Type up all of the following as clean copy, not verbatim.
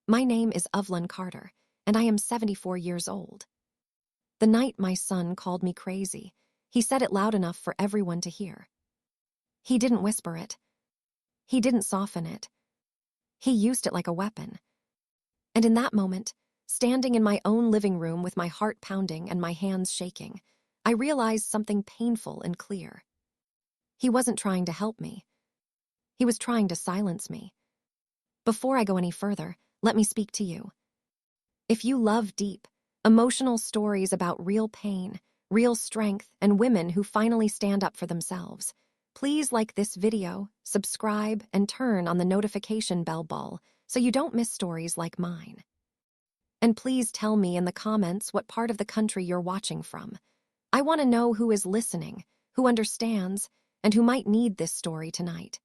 My name is Evelyn Carter, and I am 74 years old. The night my son called me crazy, he said it loud enough for everyone to hear. He didn't whisper it. He didn't soften it. He used it like a weapon. And in that moment, standing in my own living room with my heart pounding and my hands shaking, I realized something painful and clear. He wasn't trying to help me. He was trying to silence me. Before I go any further, let me speak to you. If you love deep, emotional stories about real pain, real strength, and women who finally stand up for themselves, please like this video, subscribe, and turn on the notification bell so you don't miss stories like mine. And please tell me in the comments what part of the country you're watching from. I want to know who is listening, who understands, and who might need this story tonight.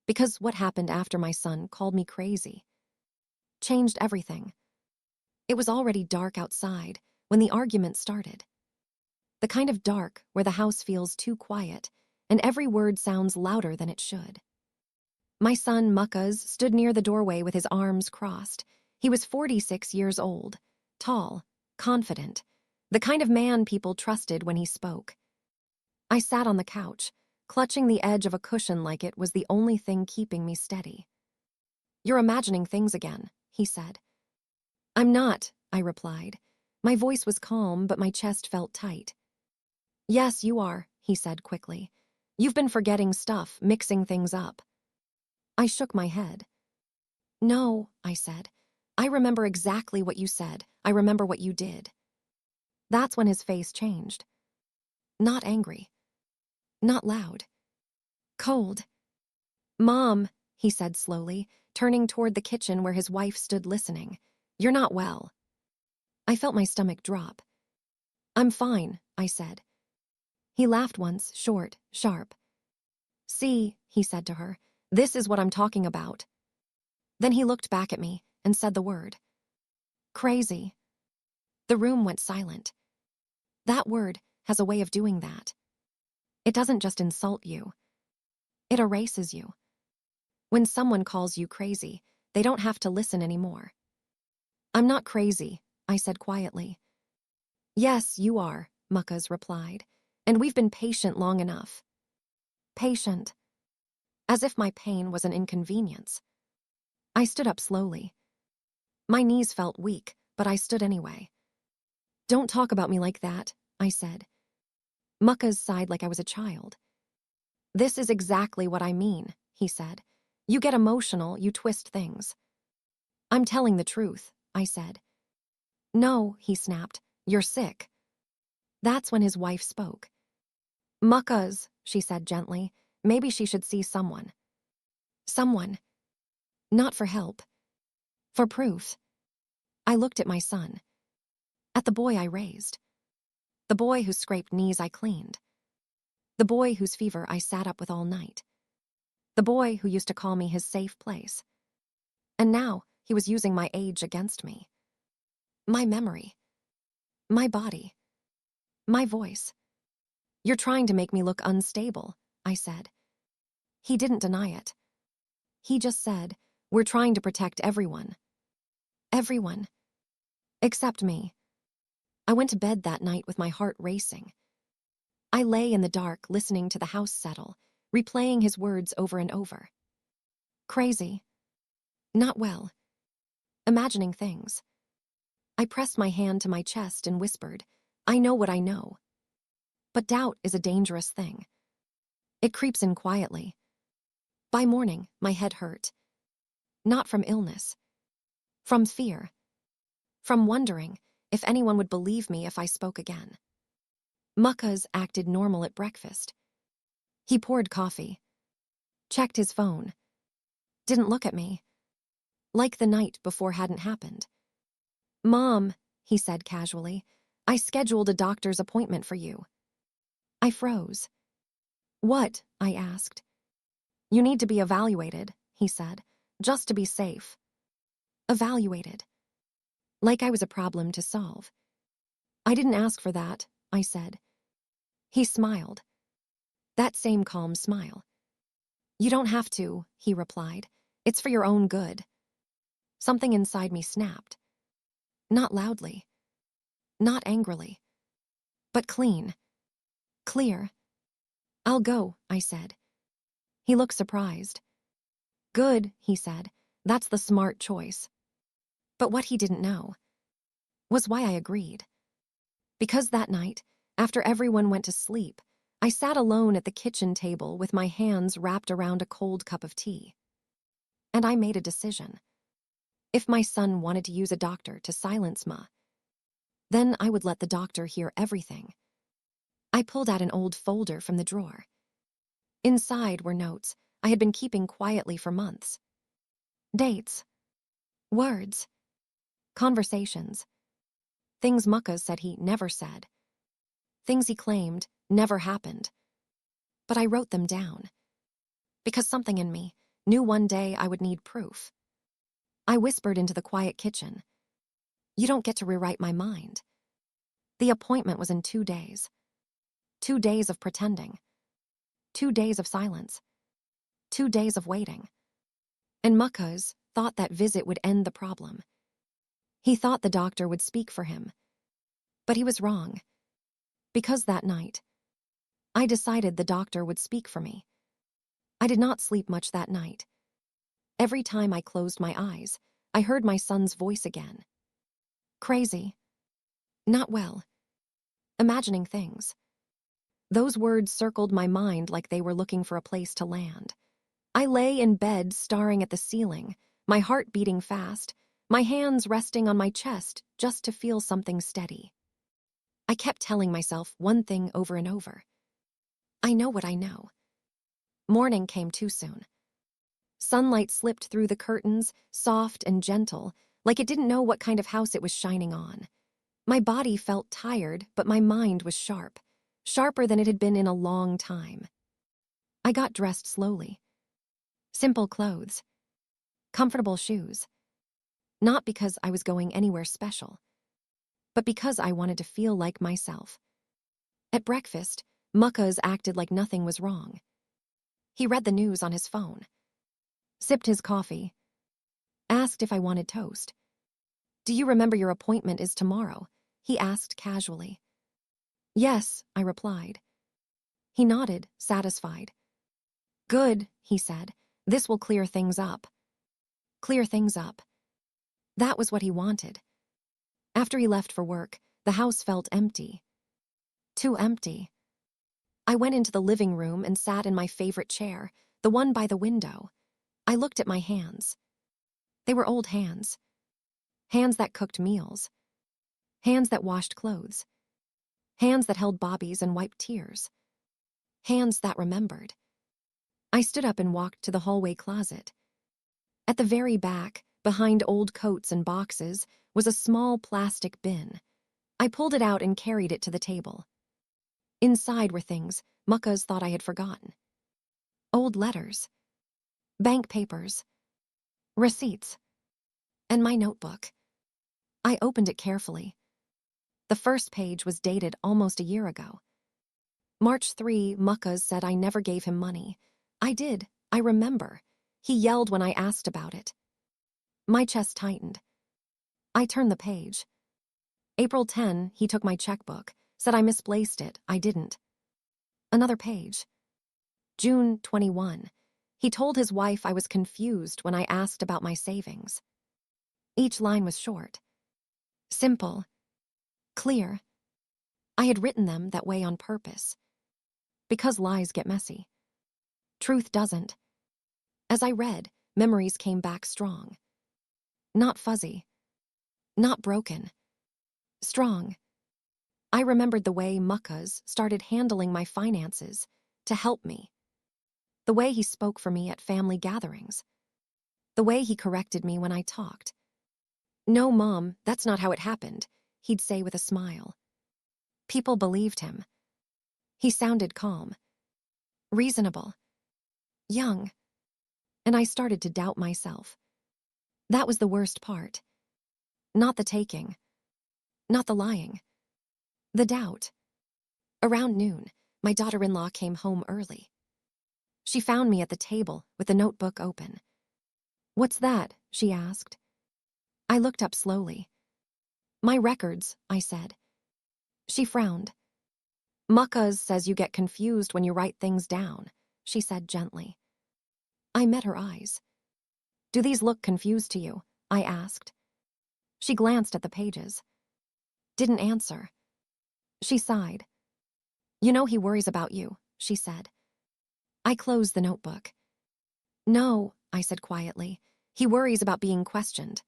Because what happened after my son called me crazy changed everything. It was already dark outside when the argument started. The kind of dark where the house feels too quiet and every word sounds louder than it should. My son, Muckaz, stood near the doorway with his arms crossed. He was 46 years old, tall, confident, the kind of man people trusted when he spoke. I sat on the couch, clutching the edge of a cushion like it was the only thing keeping me steady. "You're imagining things again," he said. "I'm not," I replied. My voice was calm, but my chest felt tight. "Yes, you are," he said quickly. "You've been forgetting stuff, mixing things up." I shook my head. "No," I said. "I remember exactly what you said. I remember what you did." That's when his face changed. Not angry. Not loud. Cold. "Mom," he said slowly, turning toward the kitchen where his wife stood listening. "You're not well." I felt my stomach drop. "I'm fine," I said. He laughed once, short, sharp. "See," he said to her, "this is what I'm talking about." Then he looked back at me and said the word. "Crazy." The room went silent. That word has a way of doing that. It doesn't just insult you. It erases you. When someone calls you crazy, they don't have to listen anymore. "I'm not crazy," I said quietly. "Yes, you are," Muckaz replied, "and we've been patient long enough." Patient. As if my pain was an inconvenience. I stood up slowly. My knees felt weak, but I stood anyway. "Don't talk about me like that," I said. Muckaz sighed like I was a child. "This is exactly what I mean," he said. "You get emotional, you twist things." "I'm telling the truth," I said. "No," he snapped. "You're sick." That's when his wife spoke. "Muckaz," she said gently, "maybe she should see someone." Someone. Not for help. For proof. I looked at my son. At the boy I raised. The boy whose scraped knees I cleaned. The boy whose fever I sat up with all night. The boy who used to call me his safe place. And now he was using my age against me. My memory. My body. My voice. "You're trying to make me look unstable," I said. He didn't deny it. He just said, "We're trying to protect everyone." Everyone. Except me. I went to bed that night with my heart racing. I lay in the dark listening to the house settle, replaying his words over and over. Crazy. Not well. Imagining things. I pressed my hand to my chest and whispered, "I know what I know." But doubt is a dangerous thing. It creeps in quietly. By morning, my head hurt. Not from illness. From fear. From wondering if anyone would believe me if I spoke again. Muckaz acted normal at breakfast. He poured coffee. Checked his phone. Didn't look at me. Like the night before hadn't happened. "Mom," he said casually, "I scheduled a doctor's appointment for you." I froze. "What?" I asked. "You need to be evaluated," he said, "just to be safe." Evaluated. Like I was a problem to solve. "I didn't ask for that," I said. He smiled. That same calm smile. "You don't have to," he replied. "It's for your own good." Something inside me snapped. Not loudly, not angrily, but clean, clear. "I'll go," I said. He looked surprised. "Good," he said. "That's the smart choice." But what he didn't know was why I agreed. Because that night, after everyone went to sleep, I sat alone at the kitchen table with my hands wrapped around a cold cup of tea. And I made a decision. If my son wanted to use a doctor to silence Ma, then I would let the doctor hear everything. I pulled out an old folder from the drawer. Inside were notes I had been keeping quietly for months. Dates, words, conversations, things Muckas said he never said, things he claimed never happened. But I wrote them down, because something in me knew one day I would need proof. I whispered into the quiet kitchen, "You don't get to rewrite my mind." The appointment was in 2 days. 2 days of pretending. 2 days of silence. 2 days of waiting. And Muckas thought that visit would end the problem. He thought the doctor would speak for him. But he was wrong. Because that night, I decided the doctor would speak for me. I did not sleep much that night. Every time I closed my eyes, I heard my son's voice again. Crazy. Not well. Imagining things. Those words circled my mind like they were looking for a place to land. I lay in bed staring at the ceiling, my heart beating fast, my hands resting on my chest just to feel something steady. I kept telling myself one thing over and over. I know what I know. Morning came too soon. Sunlight slipped through the curtains, soft and gentle, like it didn't know what kind of house it was shining on. My body felt tired, but my mind was sharp, sharper than it had been in a long time. I got dressed slowly. Simple clothes. Comfortable shoes. Not because I was going anywhere special, but because I wanted to feel like myself. At breakfast, Muckas acted like nothing was wrong. He read the news on his phone, sipped his coffee, asked if I wanted toast. "Do you remember your appointment is tomorrow?" he asked casually. "Yes," I replied. He nodded, satisfied. "Good," he said. "This will clear things up." Clear things up. That was what he wanted. After he left for work, the house felt empty. Too empty. I went into the living room and sat in my favorite chair, the one by the window. I looked at my hands. They were old hands. Hands that cooked meals. Hands that washed clothes. Hands that held bobbies and wiped tears. Hands that remembered. I stood up and walked to the hallway closet. At the very back, behind old coats and boxes, was a small plastic bin. I pulled it out and carried it to the table. Inside were things Muckas thought I had forgotten. Old letters. Bank papers. Receipts. And my notebook. I opened it carefully. The first page was dated almost a year ago. March 3, Muckas said I never gave him money. I did, I remember. He yelled when I asked about it. My chest tightened. I turned the page. April 10, he took my checkbook, said I misplaced it. I didn't. Another page. June 21. He told his wife I was confused when I asked about my savings. Each line was short. Simple. Clear. I had written them that way on purpose. Because lies get messy. Truth doesn't. As I read, memories came back strong. Not fuzzy. Not broken. Strong. I remembered the way Muckas started handling my finances to help me. The way he spoke for me at family gatherings. The way he corrected me when I talked. "No, Mom, that's not how it happened," he'd say with a smile. People believed him. He sounded calm. Reasonable. Young. And I started to doubt myself. That was the worst part. Not the taking. Not the lying. The doubt. Around noon, my daughter-in-law came home early. She found me at the table with the notebook open. "What's that?" she asked. looked up slowly. My records, I said. She frowned. Mucka's says you get confused when you write things down, she said gently. I met her eyes. Do these look confused to you? I asked. She glanced at the pages. Didn't answer. She sighed. You know he worries about you, she said. I closed the notebook. No, I said quietly. He worries about being questioned.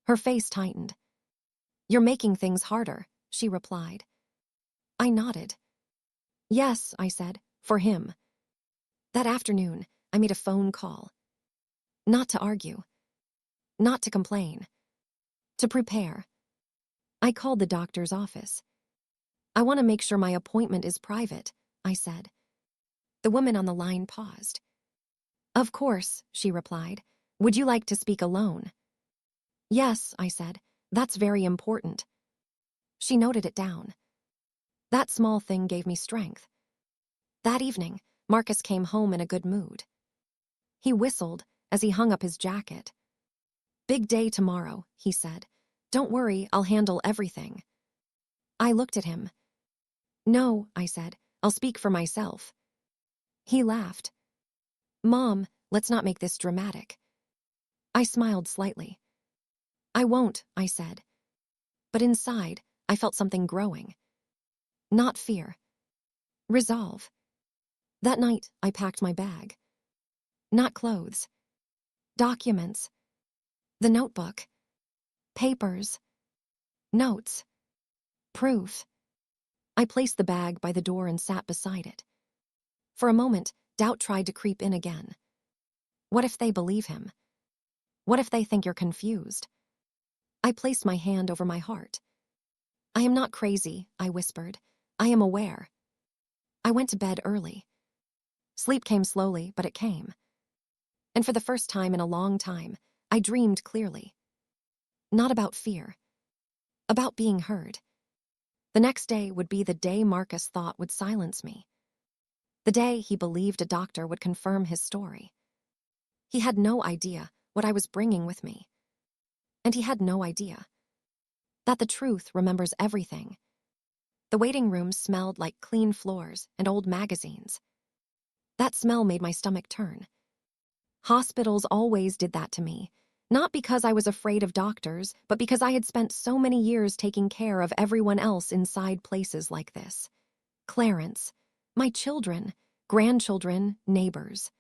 Her face tightened. You're making things harder, she replied. I nodded. Yes, I said, for him. That afternoon, I made a phone call. Not to argue. Not to complain. To prepare. I called the doctor's office. I want to make sure my appointment is private, I said. The woman on the line paused. Of course, she replied. Would you like to speak alone? Yes, I said. That's very important. She noted it down. That small thing gave me strength. That evening, Marcus came home in a good mood. He whistled as he hung up his jacket. Big day tomorrow, he said. Don't worry, I'll handle everything. I looked at him. No, I said. I'll speak for myself. He laughed. Mom, let's not make this dramatic. I smiled slightly. I won't, I said. But inside, I felt something growing. Not fear. Resolve. That night, I packed my bag. Not clothes. Documents. The notebook. Papers. Notes. Proof. I placed the bag by the door and sat beside it. For a moment, doubt tried to creep in again. What if they believe him? What if they think you're confused? I placed my hand over my heart. I am not crazy, I whispered. I am aware. I went to bed early. Sleep came slowly, but it came. And for the first time in a long time, I dreamed clearly. Not about fear. About being heard. The next day would be the day Marcus thought would silence me. The day he believed a doctor would confirm his story. He had no idea what I was bringing with me. And he had no idea that the truth remembers everything. The waiting room smelled like clean floors and old magazines. That smell made my stomach turn. Hospitals always did that to me, not because I was afraid of doctors, but because I had spent so many years taking care of everyone else inside places like this. Clarence, my children, grandchildren, neighbors.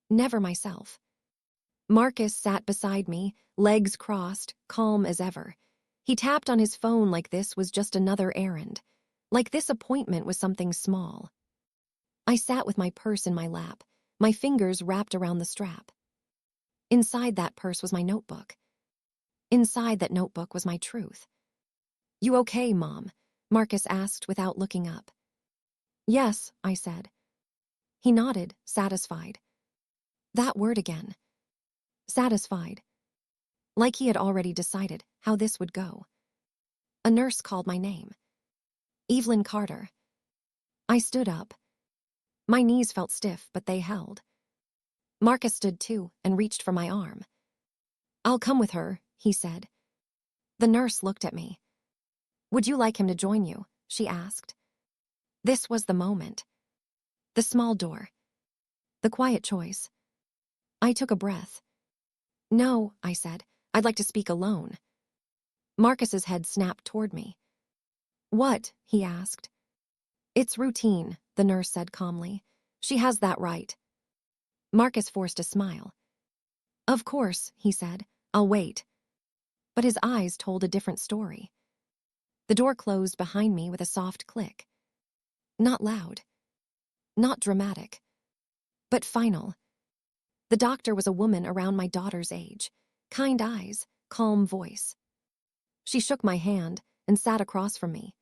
Never myself. Marcus sat beside me, legs crossed, calm as ever. He tapped on his phone like this was just another errand, like this appointment was something small. I sat with my purse in my lap, my fingers wrapped around the strap. Inside that purse was my notebook. Inside that notebook was my truth. You okay, Mom? Marcus asked without looking up. Yes, I said. He nodded, satisfied. That word again. Satisfied. Like he had already decided how this would go. A nurse called my name. Evelyn Carter. I stood up. My knees felt stiff, but they held. Marcus stood too and reached for my arm. I'll come with her, he said. The nurse looked at me. Would you like him to join you? She asked. This was the moment. The small door. The quiet choice. I took a breath. No, I said. I'd like to speak alone. Marcus's head snapped toward me. What? He asked. It's routine, the nurse said calmly. She has that right. Marcus forced a smile. Of course, he said. I'll wait. But his eyes told a different story. The door closed behind me with a soft click. Not loud. Not dramatic. But final. The doctor was a woman around my daughter's age. Kind eyes, calm voice. She shook my hand and sat across from me.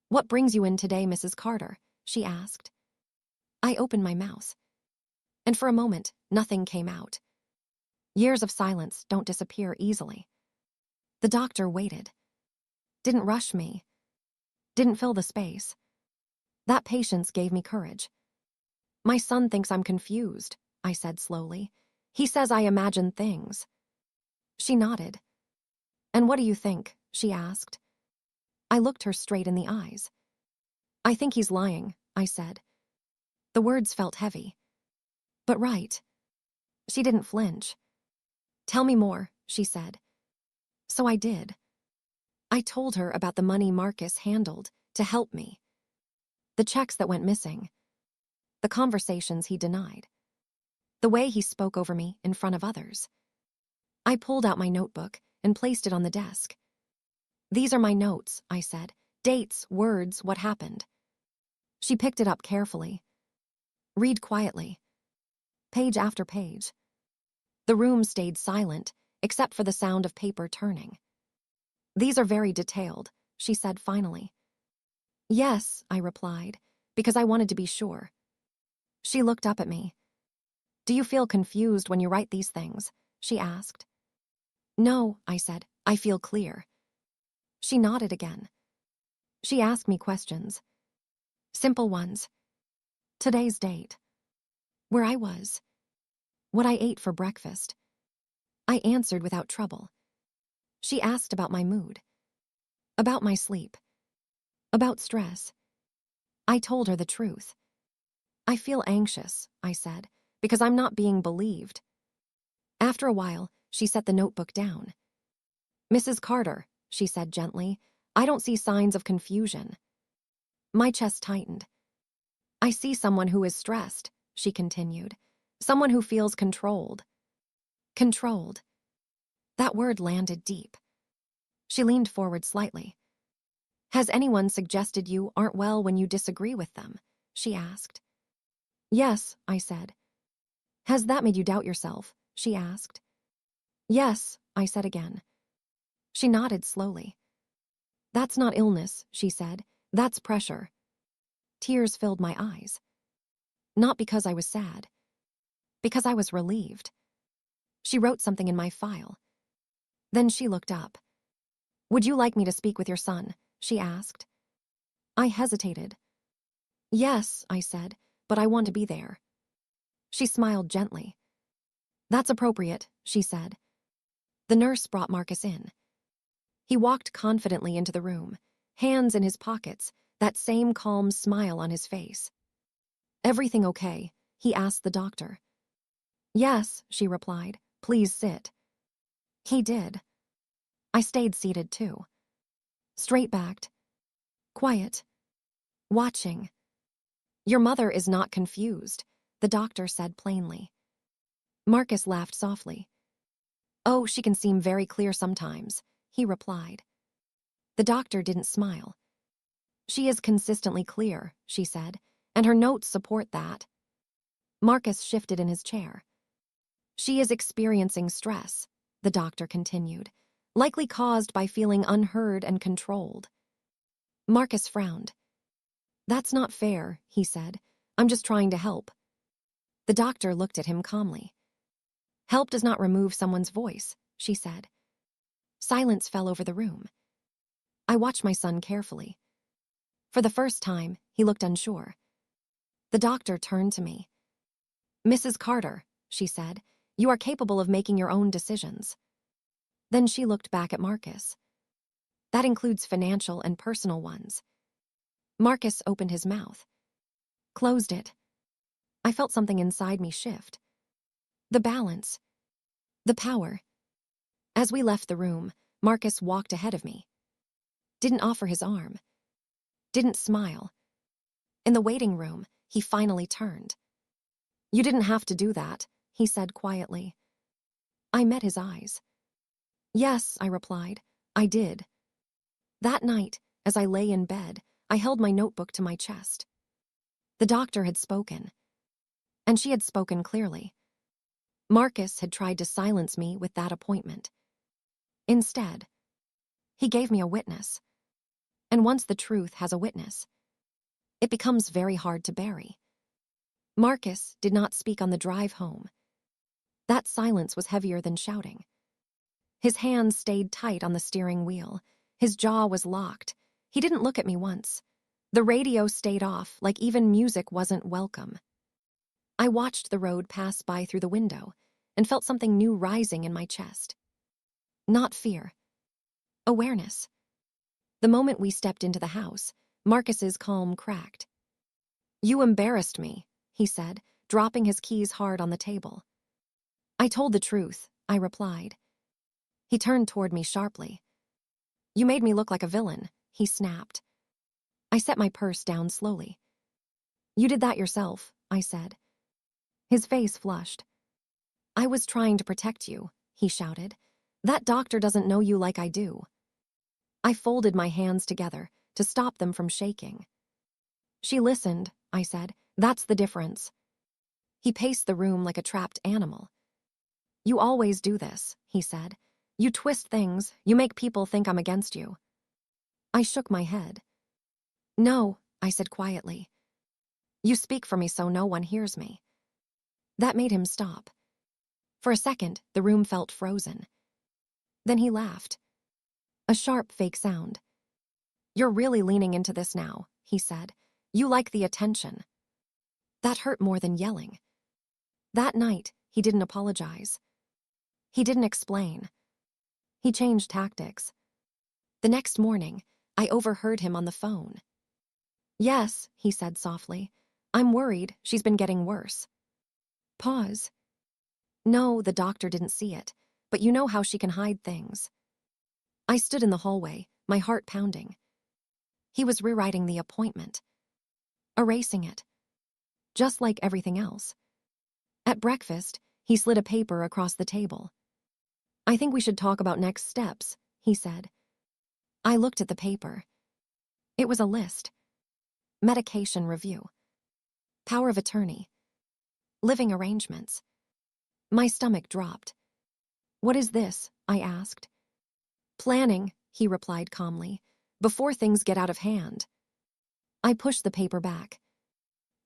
What brings you in today, Mrs. Carter? She asked. I opened my mouth. And for a moment, nothing came out. Years of silence don't disappear easily. The doctor waited. Didn't rush me. Didn't fill the space. That patience gave me courage. My son thinks I'm confused, I said slowly. He says I imagine things. She nodded. "And what do you think?" she asked. I looked her straight in the eyes. "I think he's lying," I said. The words felt heavy. "But right." She didn't flinch. "Tell me more," she said. So I did. I told her about the money Marcus handled to help me, the checks that went missing, the conversations he denied, the way he spoke over me in front of others. I pulled out my notebook and placed it on the desk. "These are my notes," I said. "Dates, words, what happened." She picked it up carefully. "Read quietly." Page after page. The room stayed silent, except for the sound of paper turning. "These are very detailed," she said finally. "Yes," I replied, because I wanted to be sure. She looked up at me. "Do you feel confused when you write these things?" she asked. "No," I said. "I feel clear." She nodded again. She asked me questions. Simple ones. Today's date. Where I was. What I ate for breakfast. I answered without trouble. She asked about my mood. About my sleep. About stress. I told her the truth. "I feel anxious," I said, "because I'm not being believed." After a while, she set the notebook down. "Mrs. Carter," she said gently, "I don't see signs of confusion." My chest tightened. "I see someone who is stressed," she continued. "Someone who feels controlled." Controlled. That word landed deep. She leaned forward slightly. "Has anyone suggested you aren't well when you disagree with them?" she asked. "Yes," I said. "Has that made you doubt yourself?" she asked. "Yes," I said again. She nodded slowly. "That's not illness," she said. "That's pressure." Tears filled my eyes. Not because I was sad. Because I was relieved. She wrote something in my file. Then she looked up. "Would you like me to speak with your son?" she asked. I hesitated. "Yes," I said, "but I want to be there." She smiled gently. "That's appropriate," she said. The nurse brought Marcus in. He walked confidently into the room, hands in his pockets, that same calm smile on his face. "Everything okay?" he asked the doctor. "Yes," she replied. "Please sit." He did. I stayed seated too. Straight-backed. Quiet. Watching. "Your mother is not confused," the doctor said plainly. Marcus laughed softly. "Oh, she can seem very clear sometimes," he replied. The doctor didn't smile. "She is consistently clear," she said, "and her notes support that." Marcus shifted in his chair. "She is experiencing stress," the doctor continued, "likely caused by feeling unheard and controlled." Marcus frowned. "That's not fair," he said. "I'm just trying to help." The doctor looked at him calmly. "Help does not remove someone's voice," she said. Silence fell over the room. I watched my son carefully. For the first time, he looked unsure. The doctor turned to me. "Mrs. Carter," she said, "you are capable of making your own decisions." Then she looked back at Marcus. "That includes financial and personal ones." Marcus opened his mouth. Closed it. I felt something inside me shift. The balance. The power. As we left the room, Marcus walked ahead of me. Didn't offer his arm. Didn't smile. In the waiting room, he finally turned. "You didn't have to do that," he said quietly. I met his eyes. "Yes," I replied, "I did." That night, as I lay in bed, I held my notebook to my chest. The doctor had spoken. And she had spoken clearly. Marcus had tried to silence me with that appointment. Instead, he gave me a witness. And once the truth has a witness, it becomes very hard to bury. Marcus did not speak on the drive home. That silence was heavier than shouting. His hands stayed tight on the steering wheel. His jaw was locked. He didn't look at me once. The radio stayed off, like even music wasn't welcome. I watched the road pass by through the window and felt something new rising in my chest. Not fear. Awareness. The moment we stepped into the house, Marcus's calm cracked. "You embarrassed me," he said, dropping his keys hard on the table. "I told the truth," I replied. He turned toward me sharply. "You made me look like a villain," he snapped. I set my purse down slowly. "You did that yourself," I said. His face flushed. "I was trying to protect you," he shouted. "That doctor doesn't know you like I do." I folded my hands together to stop them from shaking. "She listened," I said. "That's the difference." He paced the room like a trapped animal. "You always do this," he said. "You twist things, you make people think I'm against you." I shook my head. "No," I said quietly. "You speak for me so no one hears me." That made him stop. For a second, the room felt frozen. Then he laughed. A sharp, fake sound. "You're really leaning into this now," he said. "You like the attention." That hurt more than yelling. That night, he didn't apologize. He didn't explain. He changed tactics. The next morning, I overheard him on the phone. "Yes," he said softly. "I'm worried she's been getting worse." Pause. "No, the doctor didn't see it, but you know how she can hide things." I stood in the hallway, my heart pounding. He was rewriting the appointment. Erasing it. Just like everything else. At breakfast, he slid a paper across the table. "I think we should talk about next steps," he said. I looked at the paper. It was a list. Medication review. Power of attorney. Living arrangements. My stomach dropped. "What is this?" I asked. "Planning," he replied calmly, "before things get out of hand." I pushed the paper back.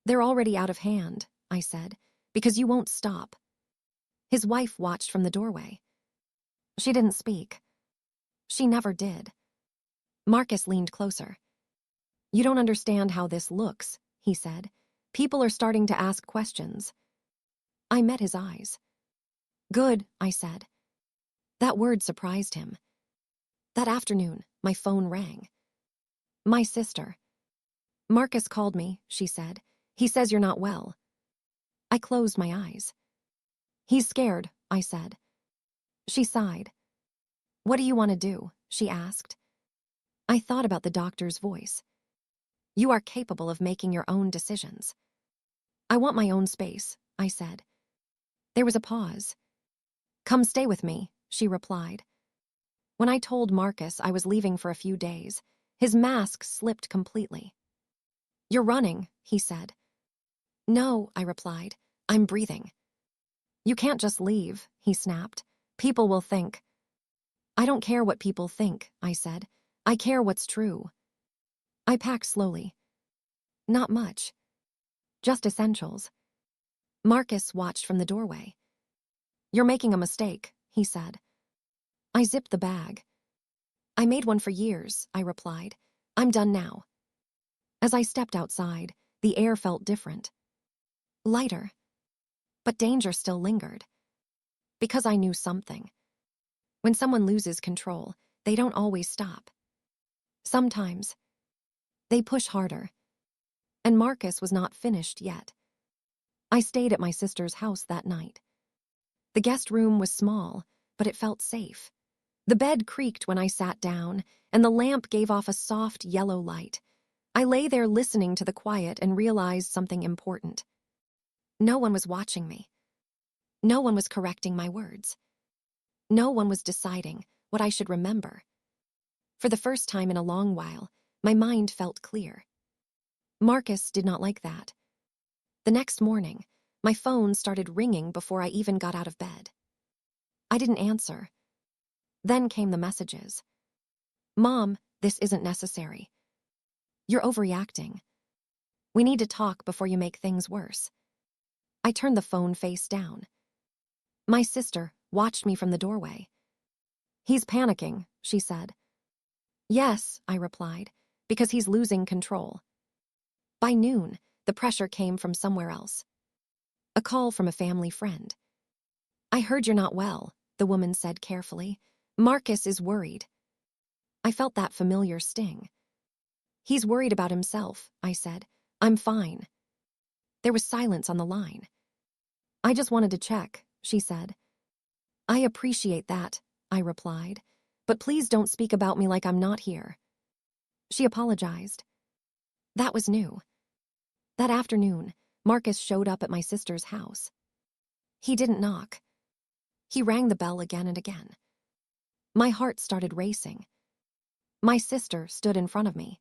"They're already out of hand," I said, "because you won't stop." His wife watched from the doorway. She didn't speak. She never did. Marcus leaned closer. "You don't understand how this looks," he said. "People are starting to ask questions." I met his eyes. "Good," I said. That word surprised him. That afternoon, my phone rang. My sister. "Marcus called me," she said. "He says you're not well." I closed my eyes. "He's scared," I said. She sighed. "What do you want to do?" she asked. I thought about the doctor's voice. "You are capable of making your own decisions." "I want my own space," I said. There was a pause. "Come stay with me," she replied. When I told Marcus I was leaving for a few days, his mask slipped completely. "You're running," he said. "No," I replied. "I'm breathing." "You can't just leave," he snapped. "People will think." "I don't care what people think," I said. "I care what's true." I packed slowly. Not much. Just essentials. Marcus watched from the doorway. "You're making a mistake," he said. I zipped the bag. "I made one for years," I replied. "I'm done now." As I stepped outside, the air felt different. Lighter. But danger still lingered. Because I knew something. When someone loses control, they don't always stop. Sometimes, they push harder. And Marcus was not finished yet. I stayed at my sister's house that night. The guest room was small, but it felt safe. The bed creaked when I sat down, and the lamp gave off a soft yellow light. I lay there listening to the quiet and realized something important. No one was watching me. No one was correcting my words. No one was deciding what I should remember. For the first time in a long while, my mind felt clear. Marcus did not like that. The next morning, my phone started ringing before I even got out of bed. I didn't answer. Then came the messages. "Mom, this isn't necessary. You're overreacting. We need to talk before you make things worse." I turned the phone face down. My sister watched me from the doorway. "He's panicking," she said. "Yes," I replied, "because he's losing control." By noon, the pressure came from somewhere else. A call from a family friend. "I heard you're not well," the woman said carefully. "Marcus is worried." I felt that familiar sting. He's worried about himself, I said. I'm fine. There was silence on the line. I just wanted to check, she said. I appreciate that, I replied. But please don't speak about me like I'm not here. She apologized. That was new. That afternoon, Marcus showed up at my sister's house. He didn't knock. He rang the bell again and again. My heart started racing. My sister stood in front of me.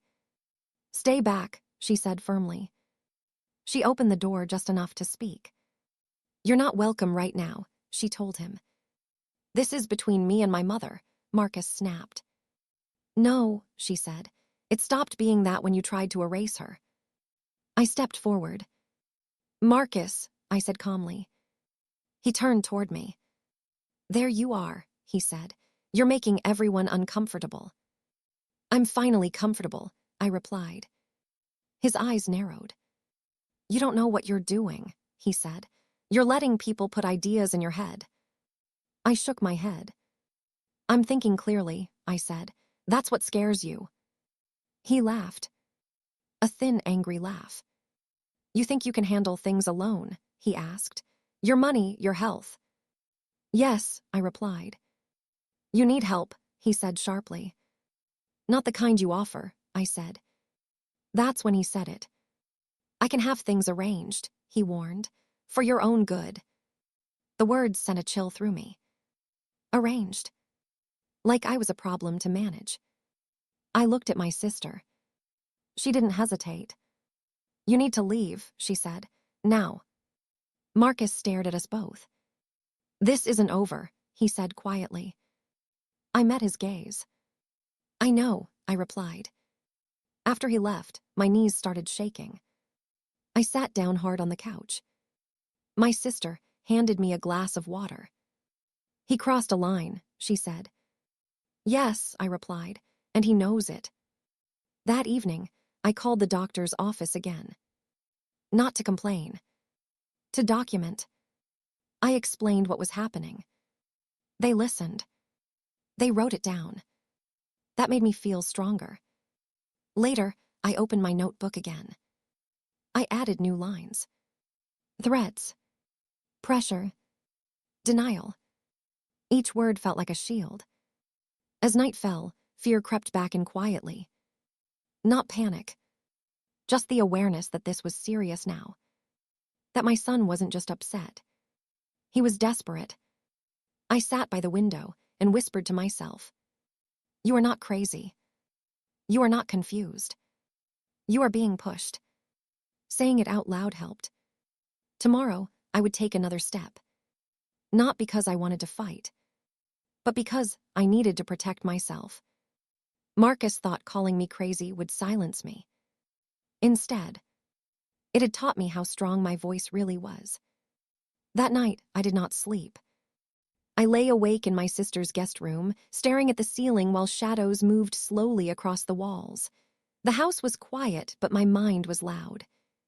Stay back, she said firmly. She opened the door just enough to speak. You're not welcome right now, she told him. This is between me and my mother, Marcus snapped. No, she said. It stopped being that when you tried to erase her. I stepped forward. Marcus, I said calmly. He turned toward me. There you are, he said. You're making everyone uncomfortable. I'm finally comfortable, I replied. His eyes narrowed. You don't know what you're doing, he said. You're letting people put ideas in your head. I shook my head. I'm thinking clearly, I said. That's what scares you. He laughed. A thin, angry laugh. You think you can handle things alone? He asked. Your money, your health. Yes, I replied. You need help, he said sharply. Not the kind you offer, I said. That's when he said it. I can have things arranged, he warned, for your own good. The words sent a chill through me. Arranged. Like I was a problem to manage. I looked at my sister. She didn't hesitate. You need to leave, she said. Now. Marcus stared at us both. This isn't over, he said quietly. I met his gaze. I know, I replied. After he left, my knees started shaking. I sat down hard on the couch. My sister handed me a glass of water. He crossed a line, she said. Yes, I replied, and he knows it. That evening, I called the doctor's office again. Not to complain. To document. I explained what was happening. They listened. They wrote it down. That made me feel stronger. Later, I opened my notebook again. I added new lines. Threats. Pressure. Denial. Each word felt like a shield. As night fell, fear crept back in quietly. Not panic. Just the awareness that this was serious now. That my son wasn't just upset. He was desperate. I sat by the window and whispered to myself. You are not crazy. You are not confused. You are being pushed. Saying it out loud helped. Tomorrow, I would take another step. Not because I wanted to fight, but because I needed to protect myself. Marcus thought calling me crazy would silence me. Instead, it had taught me how strong my voice really was. That night, I did not sleep. I lay awake in my sister's guest room, staring at the ceiling while shadows moved slowly across the walls. The house was quiet, but my mind was loud.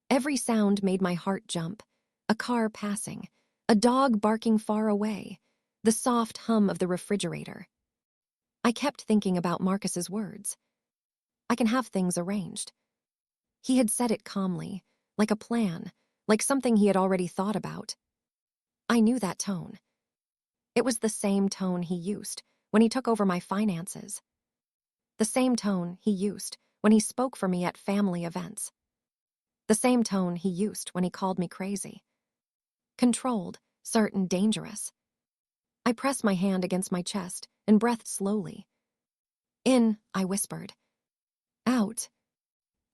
Every sound made my heart jump. A car passing, a dog barking far away, the soft hum of the refrigerator. I kept thinking about Marcus's words. I can have things arranged. He had said it calmly, like a plan, like something he had already thought about. I knew that tone. It was the same tone he used when he took over my finances. The same tone he used when he spoke for me at family events. The same tone he used when he called me crazy. Controlled, certain, dangerous. I pressed my hand against my chest and breathed slowly. In, I whispered. Out.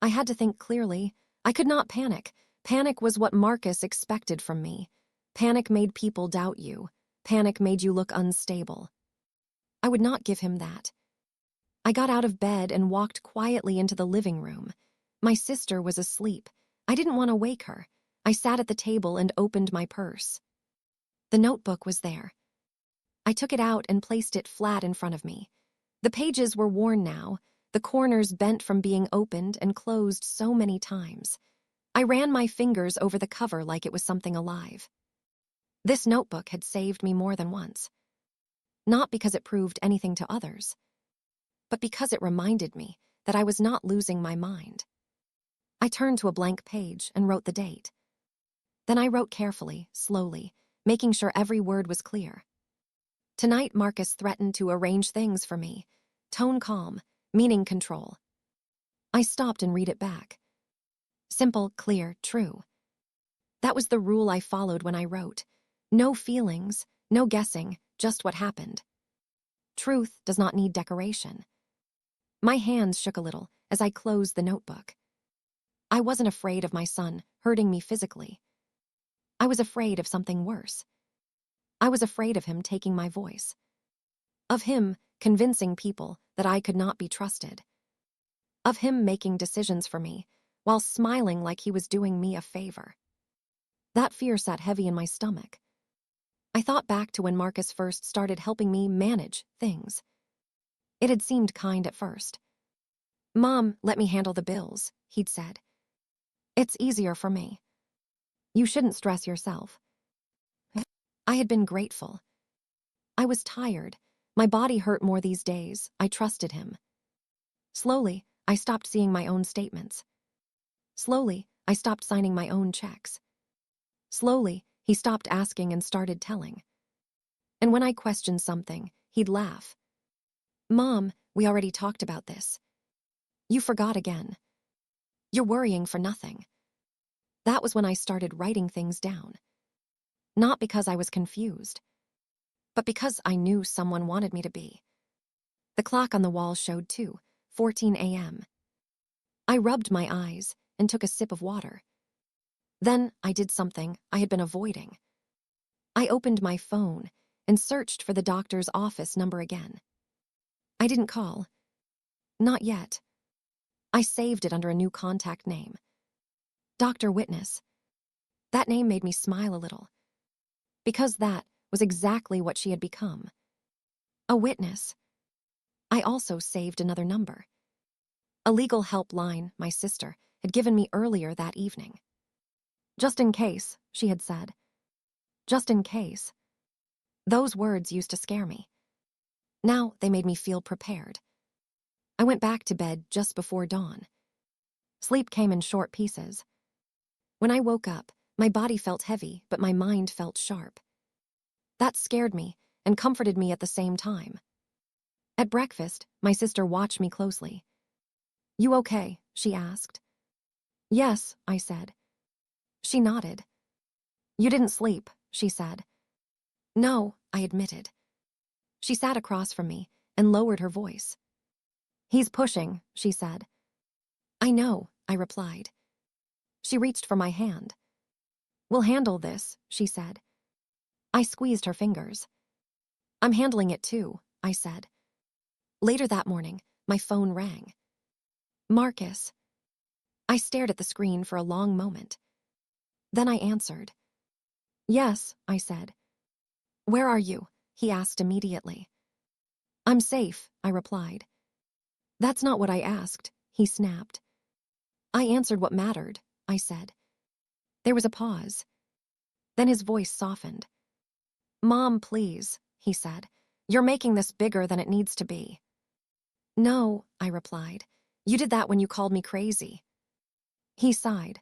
I had to think clearly. I could not panic. Panic was what Marcus expected from me. Panic made people doubt you. Panic made you look unstable. I would not give him that. I got out of bed and walked quietly into the living room. My sister was asleep. I didn't want to wake her. I sat at the table and opened my purse. The notebook was there. I took it out and placed it flat in front of me. The pages were worn now, the corners bent from being opened and closed so many times. I ran my fingers over the cover like it was something alive. This notebook had saved me more than once. Not because it proved anything to others, but because it reminded me that I was not losing my mind. I turned to a blank page and wrote the date. Then I wrote carefully, slowly, making sure every word was clear. Tonight, Marcus threatened to arrange things for me. Tone calm, meaning control. I stopped and read it back. Simple, clear, true. That was the rule I followed when I wrote. No feelings, no guessing, just what happened. Truth does not need decoration. My hands shook a little as I closed the notebook. I wasn't afraid of my son hurting me physically. I was afraid of something worse. I was afraid of him taking my voice. Of him convincing people that I could not be trusted. Of him making decisions for me while smiling like he was doing me a favor. That fear sat heavy in my stomach. I thought back to when Marcus first started helping me manage things. It had seemed kind at first. "Mom, let me handle the bills," he'd said. "It's easier for me. You shouldn't stress yourself." I had been grateful. I was tired. My body hurt more these days. I trusted him. Slowly, I stopped seeing my own statements. Slowly, I stopped signing my own checks. Slowly, he stopped asking and started telling. And when I questioned something, he'd laugh. "Mom, we already talked about this. You forgot again. You're worrying for nothing." That was when I started writing things down. Not because I was confused, but because I knew someone wanted me to be. The clock on the wall showed 2:14 a.m. I rubbed my eyes and took a sip of water. Then I did something I had been avoiding. I opened my phone and searched for the doctor's office number again. I didn't call. Not yet. I saved it under a new contact name. Dr. Witness. That name made me smile a little. Because that was exactly what she had become. A witness. I also saved another number. A legal helpline my sister had given me earlier that evening. "Just in case," she had said. Just in case. Those words used to scare me. Now they made me feel prepared. I went back to bed just before dawn. Sleep came in short pieces. When I woke up, my body felt heavy, but my mind felt sharp. That scared me and comforted me at the same time. At breakfast, my sister watched me closely. "You okay?" she asked. "Yes," I said. She nodded. "You didn't sleep," she said. "No," I admitted. She sat across from me and lowered her voice. "He's pushing," she said. "I know," I replied. She reached for my hand. "We'll handle this," she said. I squeezed her fingers. "I'm handling it too," I said. Later that morning, my phone rang. "Marcus." I stared at the screen for a long moment. Then I answered. "Yes," I said. "Where are you?" he asked immediately. "I'm safe," I replied. "That's not what I asked," he snapped. "I answered what mattered," I said. There was a pause. Then his voice softened. "Mom, please," he said. "You're making this bigger than it needs to be." "No," I replied. "You did that when you called me crazy." He sighed.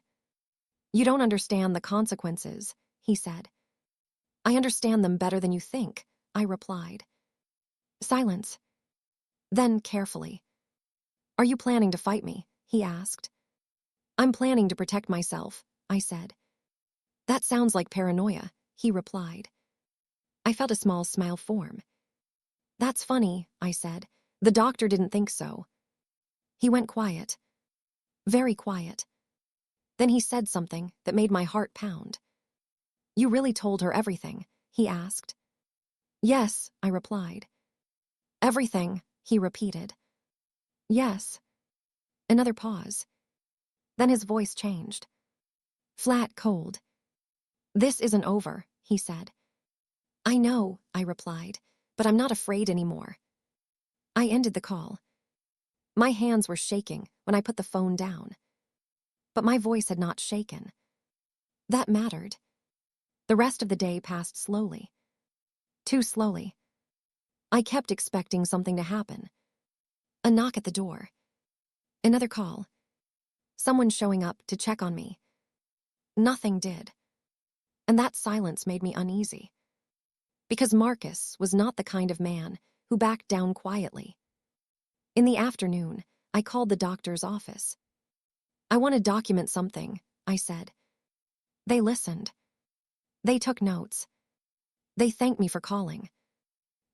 "You don't understand the consequences," he said. "I understand them better than you think," I replied. Silence. Then, carefully. "Are you planning to fight me?" he asked. "I'm planning to protect myself," I said. "That sounds like paranoia," he replied. I felt a small smile form. "That's funny," I said. "The doctor didn't think so." He went quiet. Very quiet. Then he said something that made my heart pound. "You really told her everything?" he asked. "Yes," I replied. "Everything," he repeated. "Yes." Another pause. Then his voice changed. Flat, cold. "This isn't over," he said. "I know," I replied, "but I'm not afraid anymore." I ended the call. My hands were shaking when I put the phone down. But my voice had not shaken. That mattered. The rest of the day passed slowly. Too slowly. I kept expecting something to happen. A knock at the door. Another call. Someone showing up to check on me. Nothing did. And that silence made me uneasy. Because Marcus was not the kind of man who backed down quietly. In the afternoon, I called the doctor's office. "I want to document something," I said. They listened. They took notes. They thanked me for calling.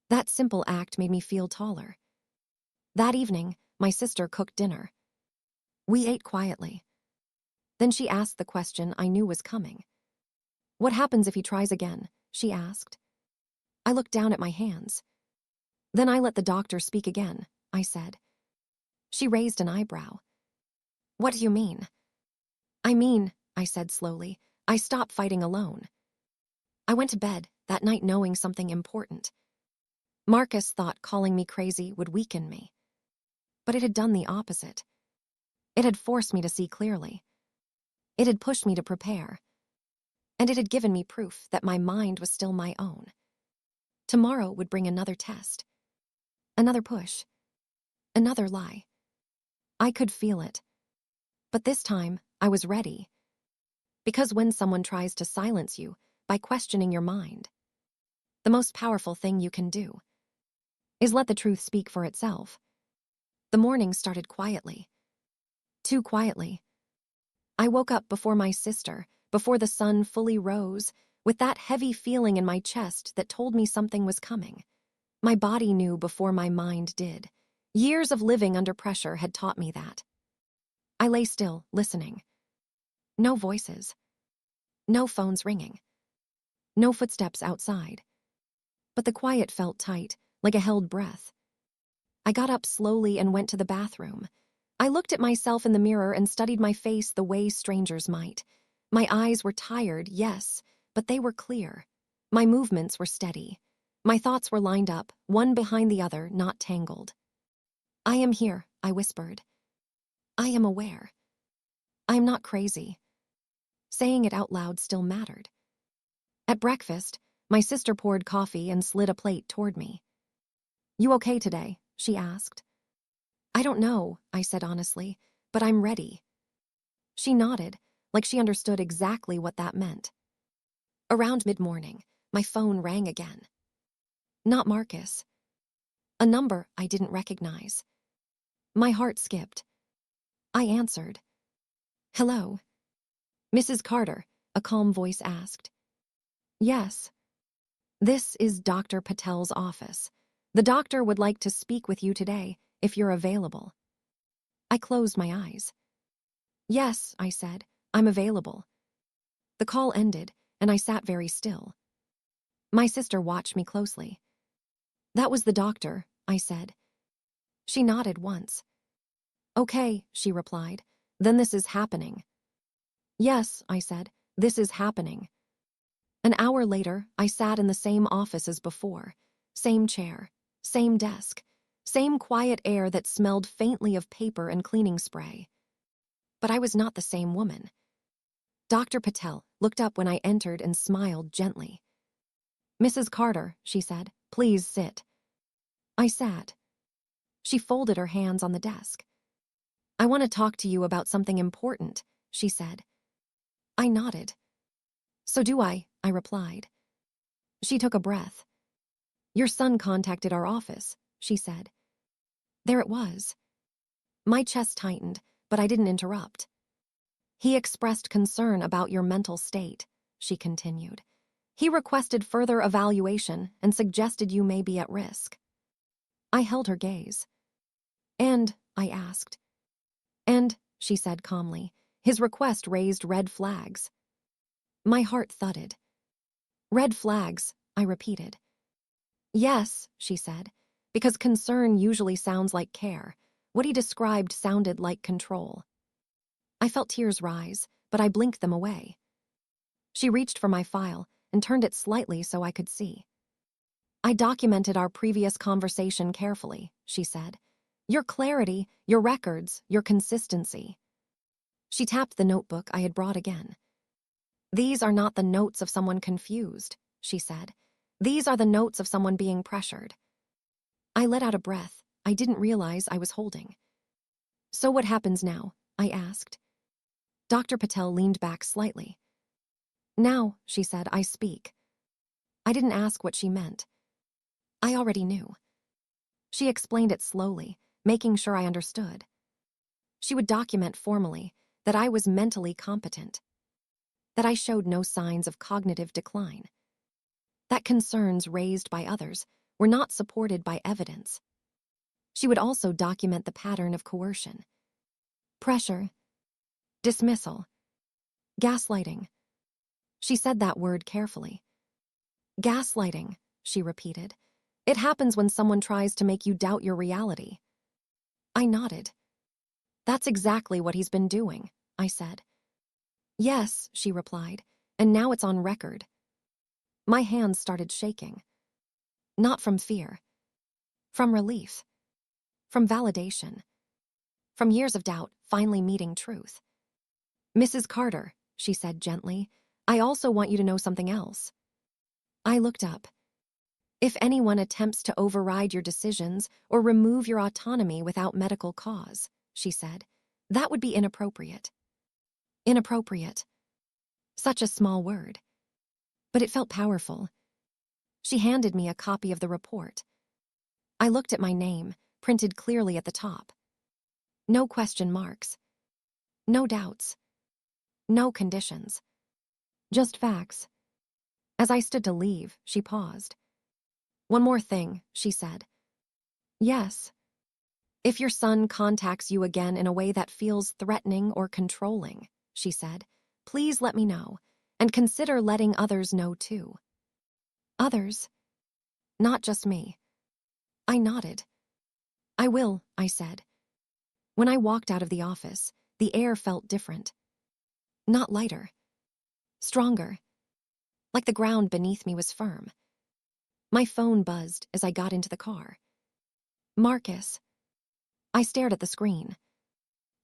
That simple act made me feel taller. That evening, my sister cooked dinner. We ate quietly. Then she asked the question I knew was coming. "What happens if he tries again?" she asked. I looked down at my hands. "Then I let the doctor speak again," I said. She raised an eyebrow. "What do you mean?" "I mean," I said slowly, "I stopped fighting alone. I went to bed that night knowing something important. Marcus thought calling me crazy would weaken me. But it had done the opposite. It had forced me to see clearly. It had pushed me to prepare. And it had given me proof that my mind was still my own. Tomorrow would bring another test. Another push. Another lie. I could feel it. But this time, I was ready. Because when someone tries to silence you by questioning your mind, the most powerful thing you can do is let the truth speak for itself. The morning started quietly. Too quietly. I woke up before my sister, before the sun fully rose, with that heavy feeling in my chest that told me something was coming. My body knew before my mind did. Years of living under pressure had taught me that. I lay still, listening. No voices. No phones ringing. No footsteps outside. But the quiet felt tight, like a held breath. I got up slowly and went to the bathroom. I looked at myself in the mirror and studied my face the way strangers might. My eyes were tired, yes, but they were clear. My movements were steady. My thoughts were lined up, one behind the other, not tangled. "I am here," I whispered. "I am aware. I am not crazy." Saying it out loud still mattered. At breakfast, my sister poured coffee and slid a plate toward me. "You okay today?" she asked. "I don't know," I said honestly, "but I'm ready." She nodded, like she understood exactly what that meant. Around mid-morning, my phone rang again. Not Marcus. A number I didn't recognize. My heart skipped. I answered. "Hello." "Mrs. Carter," a calm voice asked. "Yes." "This is Dr. Patel's office. The doctor would like to speak with you today, if you're available." I closed my eyes. "Yes," I said, "I'm available." The call ended, and I sat very still. My sister watched me closely. "That was the doctor," I said. She nodded once. "Okay," she replied. "Then this is happening." "Yes," I said, "this is happening." An hour later, I sat in the same office as before. Same chair, same desk, same quiet air that smelled faintly of paper and cleaning spray. But I was not the same woman. Dr. Patel looked up when I entered and smiled gently. "Mrs. Carter," she said, "please sit." I sat. She folded her hands on the desk. "I want to talk to you about something important," she said. I nodded. "So do I replied. She took a breath. "Your son contacted our office," she said. There it was. My chest tightened, but I didn't interrupt. "He expressed concern about your mental state," she continued. "He requested further evaluation and suggested you may be at risk." I held her gaze. "And?" I asked. "And," she said calmly, "his request raised red flags." My heart thudded. "Red flags," I repeated. "Yes," she said, "because concern usually sounds like care. What he described sounded like control." I felt tears rise, but I blinked them away. She reached for my file and turned it slightly so I could see. "I documented our previous conversation carefully," she said. "Your clarity, your records, your consistency." She tapped the notebook I had brought again. "These are not the notes of someone confused," she said. "These are the notes of someone being pressured." I let out a breath. I didn't realize I was holding. So what happens now? I asked. Dr. Patel leaned back slightly. Now, she said, I speak. I didn't ask what she meant. I already knew. She explained it slowly, making sure I understood. She would document formally that I was mentally competent, that I showed no signs of cognitive decline, that concerns raised by others were not supported by evidence. She would also document the pattern of coercion, pressure, dismissal, gaslighting. She said that word carefully. Gaslighting, she repeated. It happens when someone tries to make you doubt your reality. I nodded. That's exactly what he's been doing, I said. Yes, she replied, and now it's on record. My hands started shaking. Not from fear. From relief. From validation. From years of doubt finally meeting truth. Mrs. Carter, she said gently, I also want you to know something else. I looked up. If anyone attempts to override your decisions or remove your autonomy without medical cause, she said, that would be inappropriate. Inappropriate. Such a small word. But it felt powerful. She handed me a copy of the report. I looked at my name, printed clearly at the top. No question marks. No doubts. No conditions. Just facts. As I stood to leave, she paused. One more thing, she said. Yes. If your son contacts you again in a way that feels threatening or controlling, she said, please let me know, and consider letting others know too. Others? Not just me. I nodded. I will, I said. When I walked out of the office, the air felt different. Not lighter. Stronger. Like the ground beneath me was firm. My phone buzzed as I got into the car. Marcus. I stared at the screen.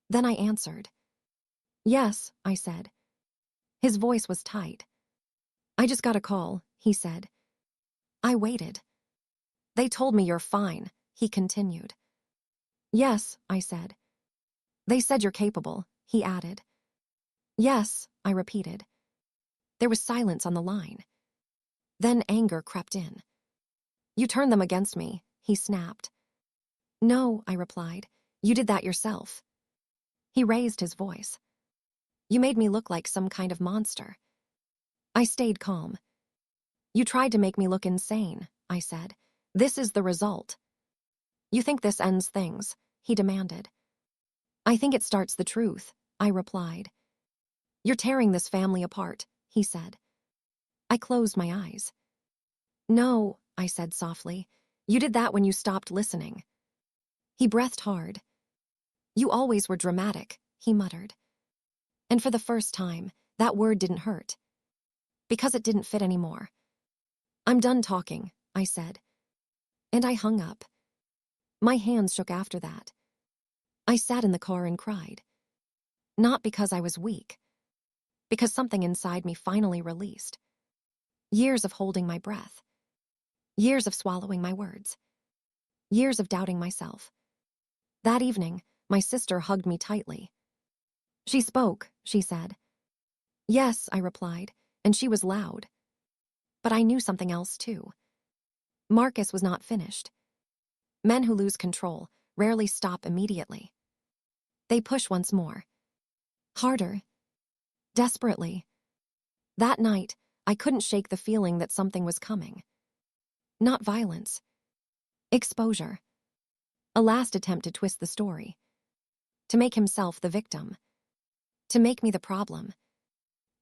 Then I answered. Yes, I said. His voice was tight. I just got a call, he said. I waited. They told me you're fine, he continued. Yes, I said. They said you're capable, he added. Yes, I repeated. There was silence on the line. Then anger crept in. You turned them against me, he snapped. No, I replied. You did that yourself. He raised his voice. You made me look like some kind of monster. I stayed calm. You tried to make me look insane, I said. This is the result. You think this ends things, he demanded. I think it starts the truth, I replied. You're tearing this family apart, he said. I closed my eyes. No, I said softly. You did that when you stopped listening. He breathed hard. You always were dramatic, he muttered. And for the first time, that word didn't hurt. Because it didn't fit anymore. I'm done talking, I said. And I hung up. My hands shook after that. I sat in the car and cried. Not because I was weak. Because something inside me finally released. Years of holding my breath. Years of swallowing my words. Years of doubting myself. That evening, my sister hugged me tightly. She spoke, she said. Yes, I replied, and she was loud. But I knew something else too. Marcus was not finished. Men who lose control rarely stop immediately. They push once more. Harder. Desperately. That night, I couldn't shake the feeling that something was coming. Not violence. Exposure. A last attempt to twist the story. To make himself the victim. To make me the problem.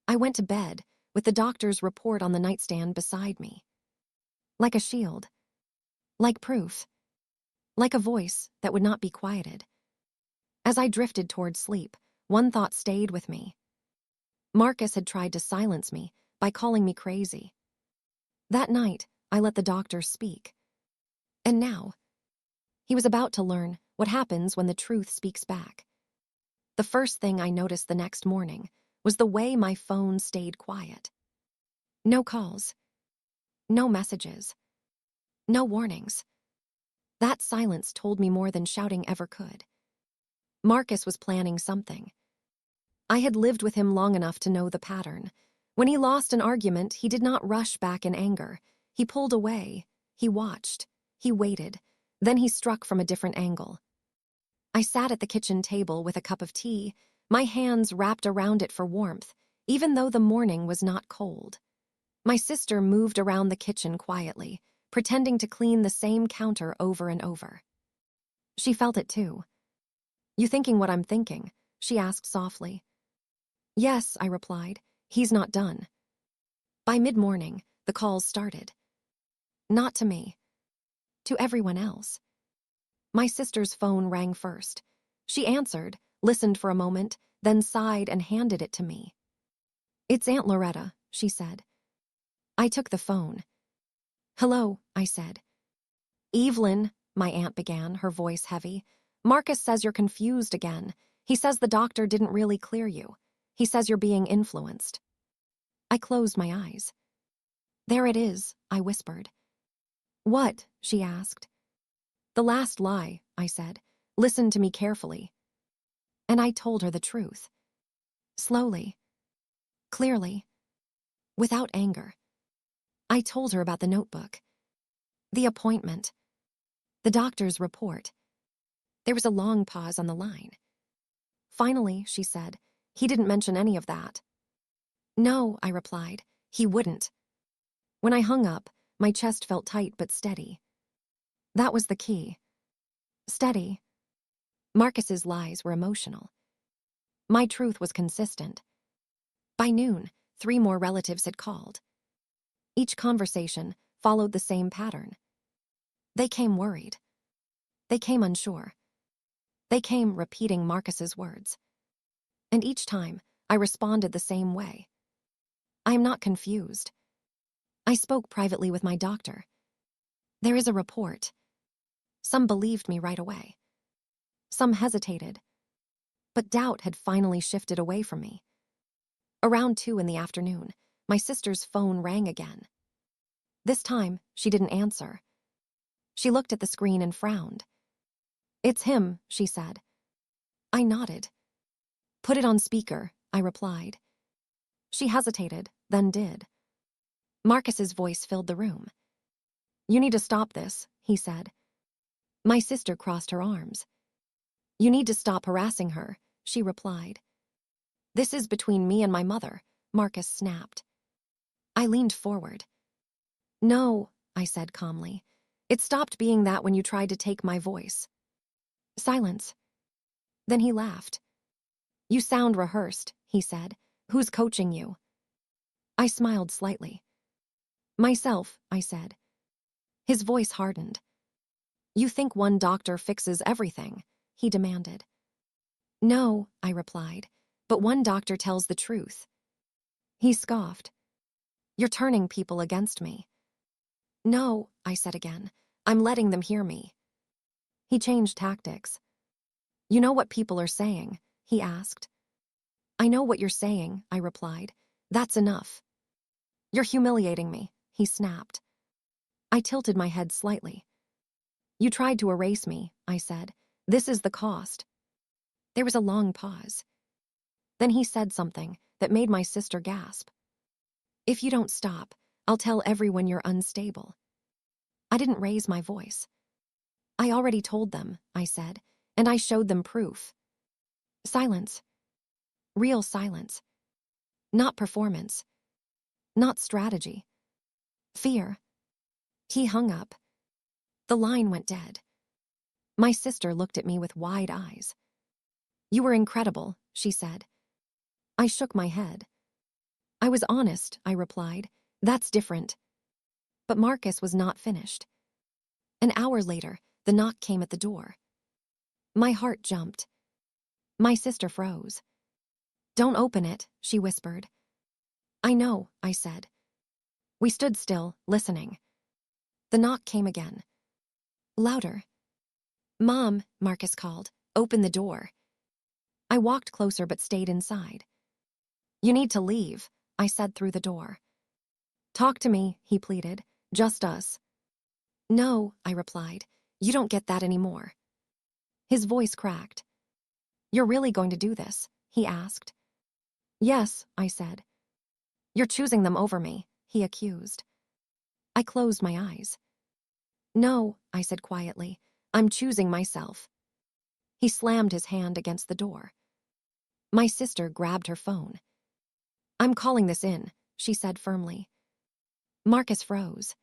I went to bed with the doctor's report on the nightstand beside me. Like a shield. Like proof. Like a voice that would not be quieted. As I drifted toward sleep, one thought stayed with me. Marcus had tried to silence me by calling me crazy. That night, I let the doctor speak. And now, he was about to learn what happens when the truth speaks back. The first thing I noticed the next morning was the way my phone stayed quiet. No calls. No messages. No warnings. That silence told me more than shouting ever could. Marcus was planning something. I had lived with him long enough to know the pattern. When he lost an argument, he did not rush back in anger. He pulled away. He watched. He waited. Then he struck from a different angle. I sat at the kitchen table with a cup of tea, my hands wrapped around it for warmth, even though the morning was not cold. My sister moved around the kitchen quietly, pretending to clean the same counter over and over. She felt it too. "You thinking what I'm thinking?" she asked softly. "Yes," I replied. "He's not done." By mid-morning, the calls started. Not to me. To everyone else. My sister's phone rang first. She answered, listened for a moment, then sighed and handed it to me. "It's Aunt Loretta," she said. I took the phone. "Hello," I said. "Evelyn," my aunt began, her voice heavy. "Marcus says you're confused again. He says the doctor didn't really clear you. He says you're being influenced." I closed my eyes. "There it is," I whispered. "What?" she asked. "The last lie," I said. "Listen to me carefully." And I told her the truth. Slowly. Clearly. Without anger. I told her about the notebook. The appointment. The doctor's report. There was a long pause on the line. "Finally," she said, "he didn't mention any of that." "No," I replied, "he wouldn't." When I hung up, my chest felt tight but steady. That was the key. Steady. Marcus's lies were emotional. My truth was consistent. By noon, 3 more relatives had called. Each conversation followed the same pattern. They came worried. They came unsure. They came repeating Marcus's words. And each time, I responded the same way. "I am not confused." I spoke privately with my doctor. "There is a report." Some believed me right away. Some hesitated. But doubt had finally shifted away from me. Around 2 in the afternoon, my sister's phone rang again. This time, she didn't answer. She looked at the screen and frowned. "It's him," she said. I nodded. "Put it on speaker," I replied. She hesitated, then did. Marcus's voice filled the room. "You need to stop this," he said. My sister crossed her arms. "You need to stop harassing her," she replied. "This is between me and my mother," Marcus snapped. I leaned forward. "No," I said calmly. "It stopped being that when you tried to take my voice." Silence. Then he laughed. "You sound rehearsed," he said. "Who's coaching you?" I smiled slightly. "Myself," I said. His voice hardened. "You think one doctor fixes everything?" he demanded. "No," I replied, "but one doctor tells the truth." He scoffed. "You're turning people against me." "No," I said again. "I'm letting them hear me." He changed tactics. "You know what people are saying?" he asked. "I know what you're saying," I replied. "That's enough." "You're humiliating me," he snapped. I tilted my head slightly. "You tried to erase me," I said. "This is the cost." There was a long pause. Then he said something that made my sister gasp. "If you don't stop, I'll tell everyone you're unstable." I didn't raise my voice. "I already told them," I said, "and I showed them proof." Silence. Real silence. Not performance. Not strategy. Fear. He hung up. The line went dead. My sister looked at me with wide eyes. "You were incredible," she said. I shook my head. "I was honest," I replied. "That's different." But Marcus was not finished. An hour later, the knock came at the door. My heart jumped. My sister froze. "Don't open it," she whispered. "I know," I said. We stood still, listening. The knock came again. Louder. "Mom," Marcus called. "Open the door." I walked closer but stayed inside. "You need to leave," I said through the door. "Talk to me," he pleaded. "Just us." "No," I replied. You don't get that anymore. His voice cracked. You're really going to do this? He asked. Yes, I said. You're choosing them over me, he accused. I closed my eyes. No, I said quietly. I'm choosing myself. He slammed his hand against the door. My sister grabbed her phone. I'm calling this in, she said firmly. Marcus froze.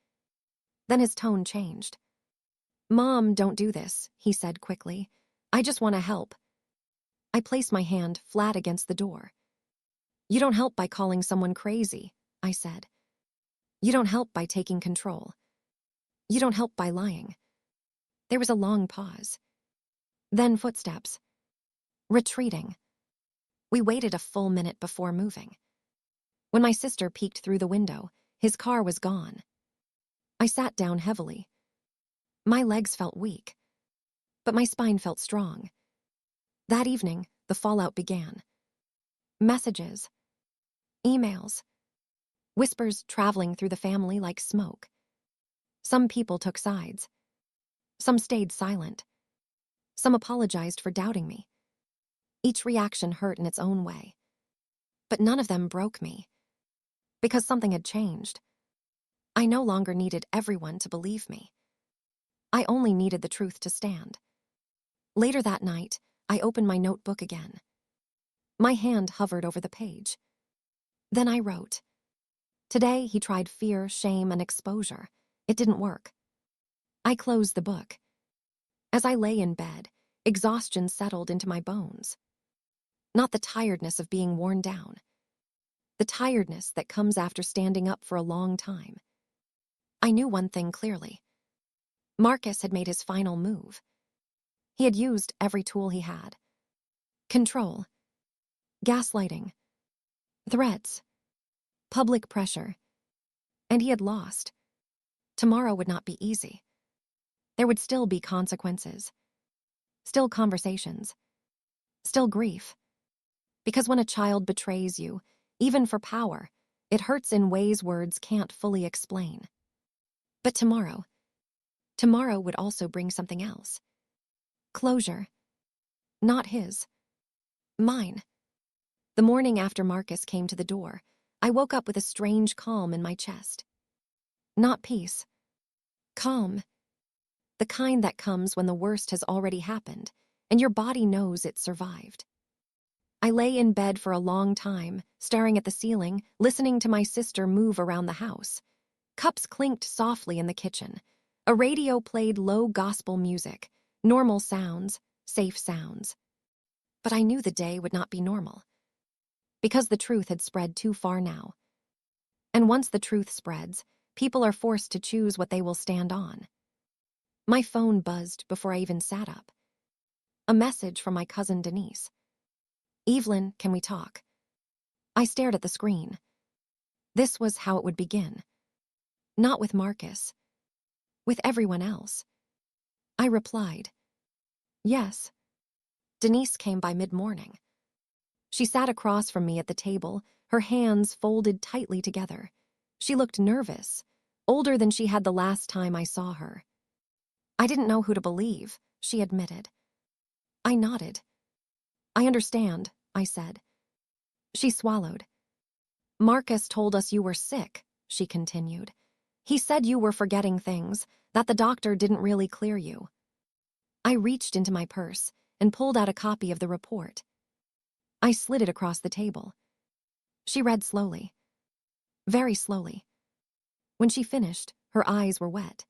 Then his tone changed. Mom, don't do this, he said quickly. I just want to help. I placed my hand flat against the door. You don't help by calling someone crazy, I said. You don't help by taking control. You don't help by lying. There was a long pause. Then footsteps. Retreating. We waited a full minute before moving. When my sister peeked through the window, his car was gone. I sat down heavily. My legs felt weak, but my spine felt strong. That evening, the fallout began. Messages. Emails. Whispers traveling through the family like smoke. Some people took sides. Some stayed silent. Some apologized for doubting me. Each reaction hurt in its own way. But none of them broke me. Because something had changed. I no longer needed everyone to believe me. I only needed the truth to stand. Later that night, I opened my notebook again. My hand hovered over the page. Then I wrote. Today, he tried fear, shame, and exposure. It didn't work. I closed the book. As I lay in bed, exhaustion settled into my bones. Not the tiredness of being worn down. The tiredness that comes after standing up for a long time. I knew one thing clearly. Marcus had made his final move. He had used every tool he had. Control. Gaslighting. Threats. Public pressure. And he had lost. Tomorrow would not be easy. There would still be consequences. Still conversations. Still grief. Because when a child betrays you, even for power, it hurts in ways words can't fully explain. But tomorrow would also bring something else. Closure. Not his. Mine. The morning after Marcus came to the door, I woke up with a strange calm in my chest. Not peace. Calm. The kind that comes when the worst has already happened, and your body knows it survived. I lay in bed for a long time, staring at the ceiling, listening to my sister move around the house. Cups clinked softly in the kitchen. A radio played low gospel music, normal sounds, safe sounds. But I knew the day would not be normal. Because the truth had spread too far now. And once the truth spreads, people are forced to choose what they will stand on. My phone buzzed before I even sat up. A message from my cousin Denise. Evelyn, can we talk? I stared at the screen. This was how it would begin. Not with Marcus. With everyone else. I replied. Yes. Denise came by mid-morning. She sat across from me at the table, her hands folded tightly together. She looked nervous, older than she had the last time I saw her. I didn't know who to believe, she admitted. I nodded. I understand, I said. She swallowed. Marcus told us you were sick, she continued. He said you were forgetting things, that the doctor didn't really clear you. I reached into my purse and pulled out a copy of the report. I slid it across the table. She read slowly. Very slowly. When she finished, her eyes were wet.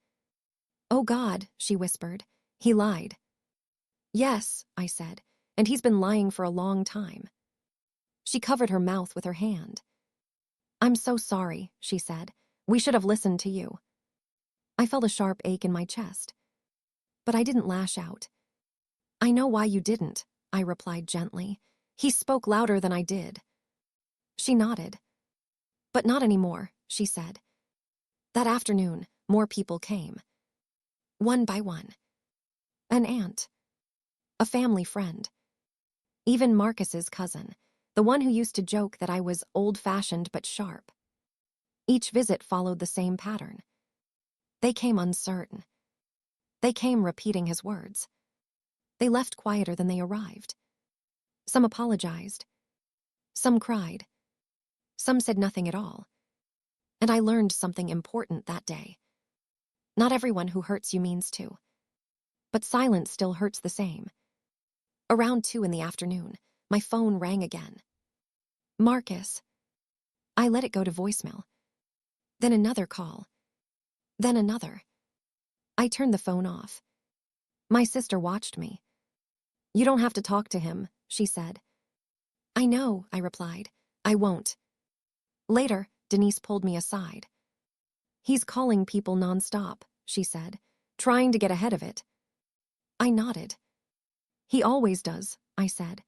Oh God, she whispered. He lied. Yes, I said, and he's been lying for a long time. She covered her mouth with her hand. I'm so sorry, she said. We should have listened to you. I felt a sharp ache in my chest. But I didn't lash out. I know why you didn't, I replied gently. He spoke louder than I did. She nodded. But not anymore, she said. That afternoon, more people came. One by one. An aunt. A family friend. Even Marcus's cousin, the one who used to joke that I was old-fashioned but sharp. Each visit followed the same pattern. They came uncertain. They came repeating his words. They left quieter than they arrived. Some apologized. Some cried. Some said nothing at all. And I learned something important that day. Not everyone who hurts you means to. But silence still hurts the same. Around 2 in the afternoon, my phone rang again. Marcus. I let it go to voicemail. Then another call. Then another. I turned the phone off. My sister watched me. You don't have to talk to him, she said. I know, I replied. I won't. Later, Denise pulled me aside. He's calling people nonstop, she said, trying to get ahead of it. I nodded. He always does, I said.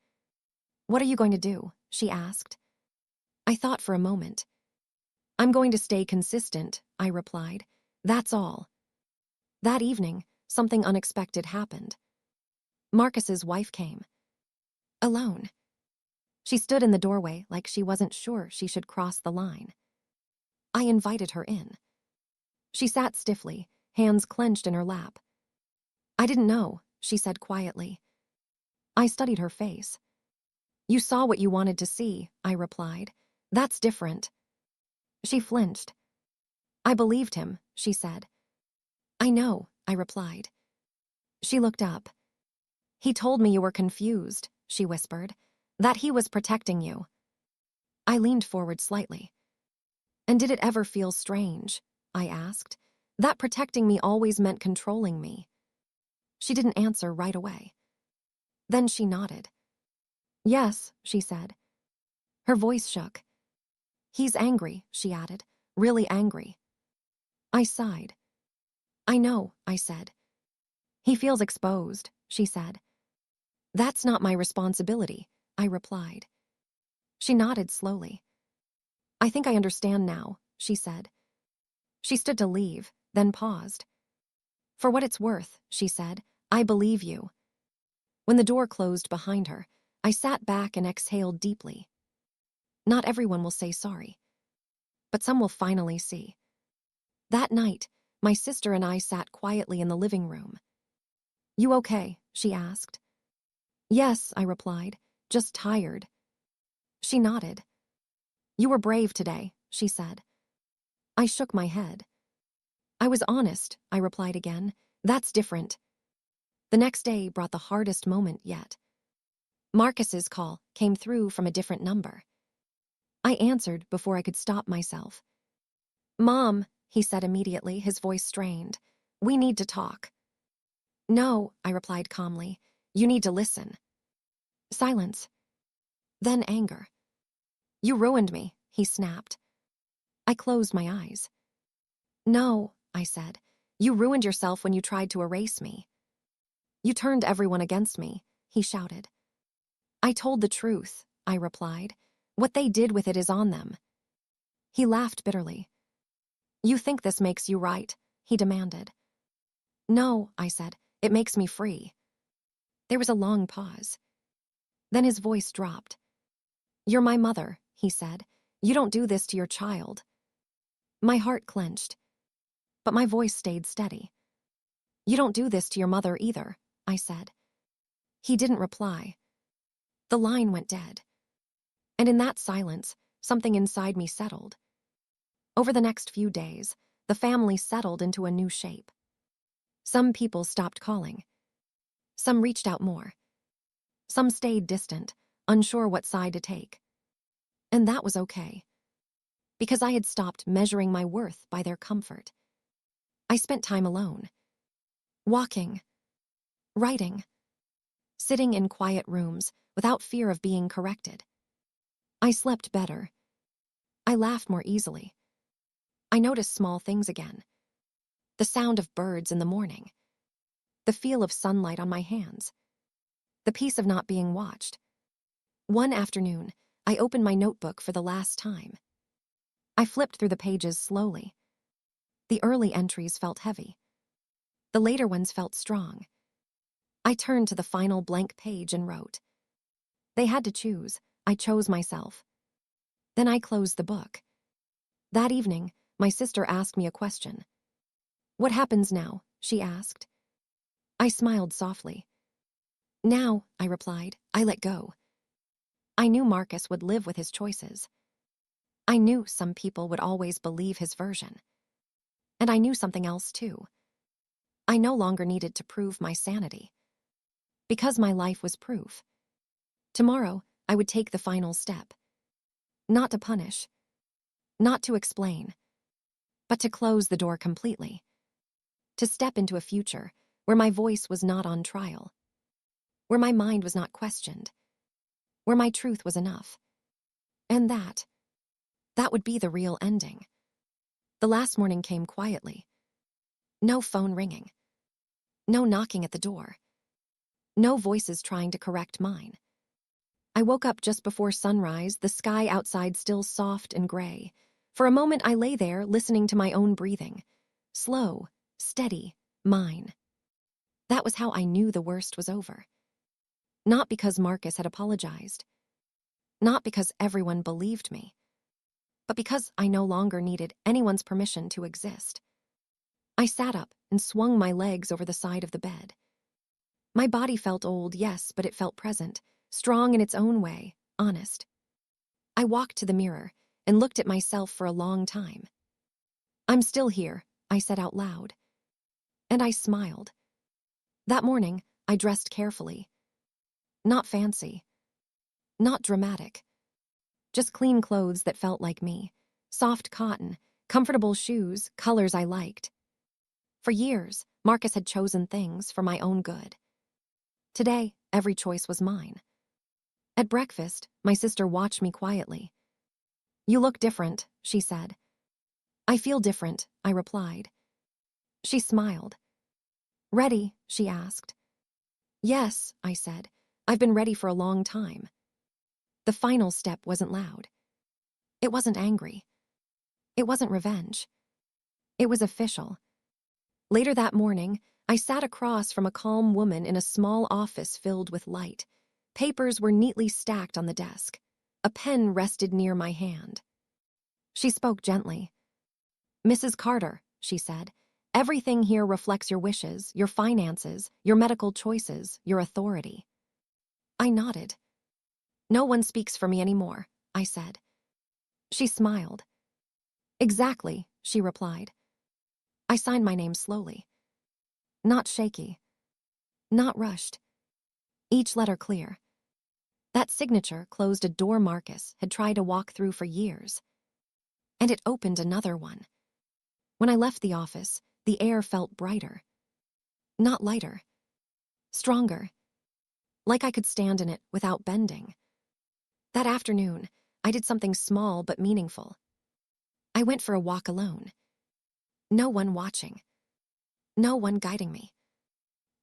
What are you going to do? She asked. I thought for a moment. I'm going to stay consistent, I replied. That's all. That evening, something unexpected happened. Marcus's wife came. Alone. She stood in the doorway like she wasn't sure she should cross the line. I invited her in. She sat stiffly, hands clenched in her lap. I didn't know, she said quietly. I studied her face. You saw what you wanted to see, I replied. That's different. She flinched. I believed him, she said. I know, I replied. She looked up. He told me you were confused, she whispered, that he was protecting you. I leaned forward slightly. And did it ever feel strange? I asked. That protecting me always meant controlling me. She didn't answer right away. Then she nodded. Yes, she said. Her voice shook. He's angry, she added, really angry. I sighed. I know, I said. He feels exposed, she said. That's not my responsibility, I replied. She nodded slowly. I think I understand now, she said. She stood to leave, then paused. For what it's worth, she said, I believe you. When the door closed behind her, I sat back and exhaled deeply. Not everyone will say sorry, but some will finally see. That night, my sister and I sat quietly in the living room. You okay? She asked. Yes, I replied, just tired. She nodded. You were brave today, she said. I shook my head. I was honest, I replied again. That's different. The next day brought the hardest moment yet. Marcus's call came through from a different number. I answered before I could stop myself. Mom, he said immediately, his voice strained. We need to talk. No, I replied calmly. You need to listen. Silence. Then anger. You ruined me, he snapped. I closed my eyes. No, I said. You ruined yourself when you tried to erase me. You turned everyone against me, he shouted. I told the truth, I replied. What they did with it is on them. He laughed bitterly. You think this makes you right, he demanded. No, I said. It makes me free. There was a long pause. Then his voice dropped. You're my mother, he said. You don't do this to your child. My heart clenched, but my voice stayed steady. You don't do this to your mother either, I said. He didn't reply. The line went dead. And in that silence, something inside me settled. Over the next few days, the family settled into a new shape. Some people stopped calling. Some reached out more. Some stayed distant, unsure what side to take. And that was okay, because I had stopped measuring my worth by their comfort. I spent time alone, walking, writing, sitting in quiet rooms without fear of being corrected. I slept better. I laughed more easily. I noticed small things again. The sound of birds in the morning. The feel of sunlight on my hands. The peace of not being watched. One afternoon, I opened my notebook for the last time. I flipped through the pages slowly. The early entries felt heavy. The later ones felt strong. I turned to the final blank page and wrote. They had to choose. I chose myself. Then I closed the book. That evening, my sister asked me a question. What happens now? She asked. I smiled softly. Now, I replied, I let go. I knew Marcus would live with his choices. I knew some people would always believe his version. And I knew something else too. I no longer needed to prove my sanity. Because my life was proof. Tomorrow, I would take the final step. Not to punish. Not to explain. But to close the door completely. To step into a future where my voice was not on trial. Where my mind was not questioned. Where my truth was enough. And that would be the real ending. The last morning came quietly. No phone ringing. No knocking at the door. No voices trying to correct mine. I woke up just before sunrise, the sky outside still soft and gray. For a moment I lay there, listening to my own breathing. Slow, steady, mine. That was how I knew the worst was over. Not because Marcus had apologized. Not because everyone believed me. But because I no longer needed anyone's permission to exist. I sat up and swung my legs over the side of the bed. My body felt old, yes, but it felt present, strong in its own way, honest. I walked to the mirror and looked at myself for a long time. I'm still here, I said out loud. And I smiled. That morning, I dressed carefully. Not fancy. Not dramatic. Just clean clothes that felt like me. Soft cotton, comfortable shoes, colors I liked. For years, Marcus had chosen things for my own good. Today, every choice was mine. At breakfast, my sister watched me quietly. You look different, she said. I feel different, I replied. She smiled. Ready, she asked. Yes, I said. I've been ready for a long time. The final step wasn't loud. It wasn't angry. It wasn't revenge. It was official. Later that morning, I sat across from a calm woman in a small office filled with light. Papers were neatly stacked on the desk. A pen rested near my hand. She spoke gently. Mrs. Carter, she said, everything here reflects your wishes, your finances, your medical choices, your authority. I nodded. No one speaks for me anymore, I said. She smiled. Exactly, she replied. I signed my name slowly. Not shaky. Not rushed. Each letter clear. That signature closed a door Marcus had tried to walk through for years. And it opened another one. When I left the office, the air felt brighter. Not lighter. Stronger. Like I could stand in it without bending. That afternoon, I did something small but meaningful. I went for a walk alone. No one watching. No one guiding me.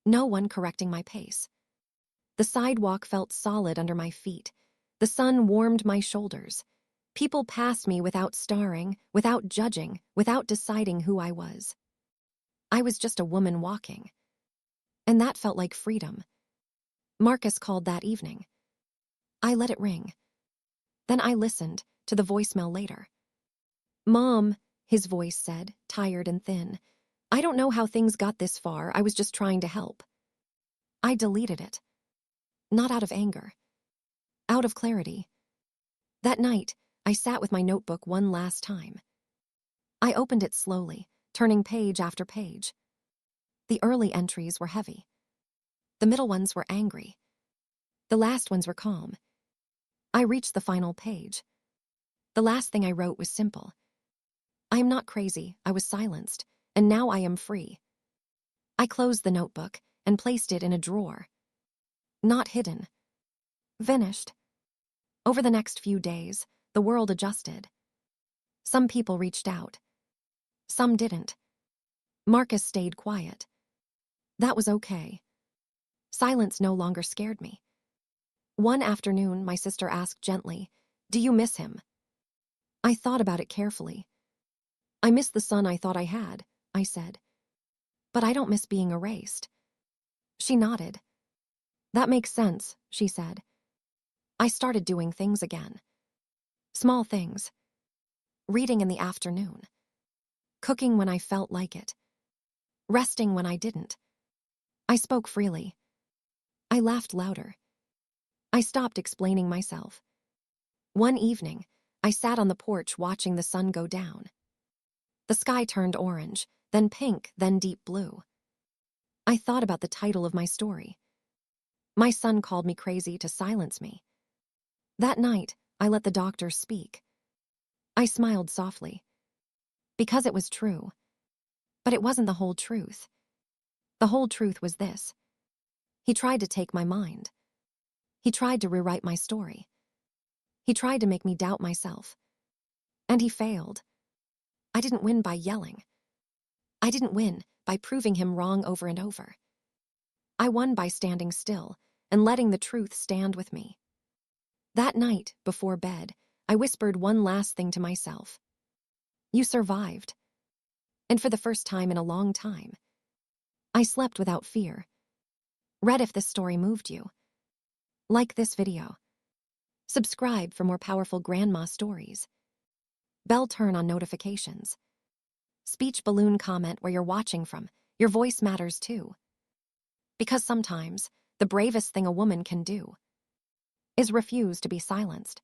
No one correcting my pace. The sidewalk felt solid under my feet. The sun warmed my shoulders. People passed me without staring, without judging, without deciding who I was. I was just a woman walking. And that felt like freedom. Marcus called that evening. I let it ring. Then I listened to the voicemail later. Mom, his voice said, tired and thin. I don't know how things got this far. I was just trying to help. I deleted it. Not out of anger. Out of clarity. That night, I sat with my notebook one last time. I opened it slowly, turning page after page. The early entries were heavy. The middle ones were angry. The last ones were calm. I reached the final page. The last thing I wrote was simple. I am not crazy, I was silenced, and now I am free. I closed the notebook and placed it in a drawer. Not hidden. Finished. Over the next few days, the world adjusted. Some people reached out. Some didn't. Marcus stayed quiet. That was okay. Silence no longer scared me. One afternoon, my sister asked gently, "Do you miss him?" I thought about it carefully. I miss the son I thought I had, I said. But I don't miss being erased. She nodded. That makes sense, she said. I started doing things again. Small things. Reading in the afternoon. Cooking when I felt like it. Resting when I didn't. I spoke freely. I laughed louder. I stopped explaining myself. One evening, I sat on the porch watching the sun go down. The sky turned orange, then pink, then deep blue. I thought about the title of my story. My son called me crazy to silence me. That night, I let the doctor speak. I smiled softly. Because it was true. But it wasn't the whole truth. The whole truth was this. He tried to take my mind. He tried to rewrite my story. He tried to make me doubt myself. And he failed. I didn't win by yelling. I didn't win by proving him wrong over and over. I won by standing still and letting the truth stand with me. That night, before bed, I whispered one last thing to myself. You survived. And for the first time in a long time, I slept without fear. Read if this story moved you. Like this video. Subscribe for more powerful grandma stories. Bell turn on notifications. Speech balloon comment where you're watching from. Your voice matters too. Because sometimes, the bravest thing a woman can do is refuse to be silenced.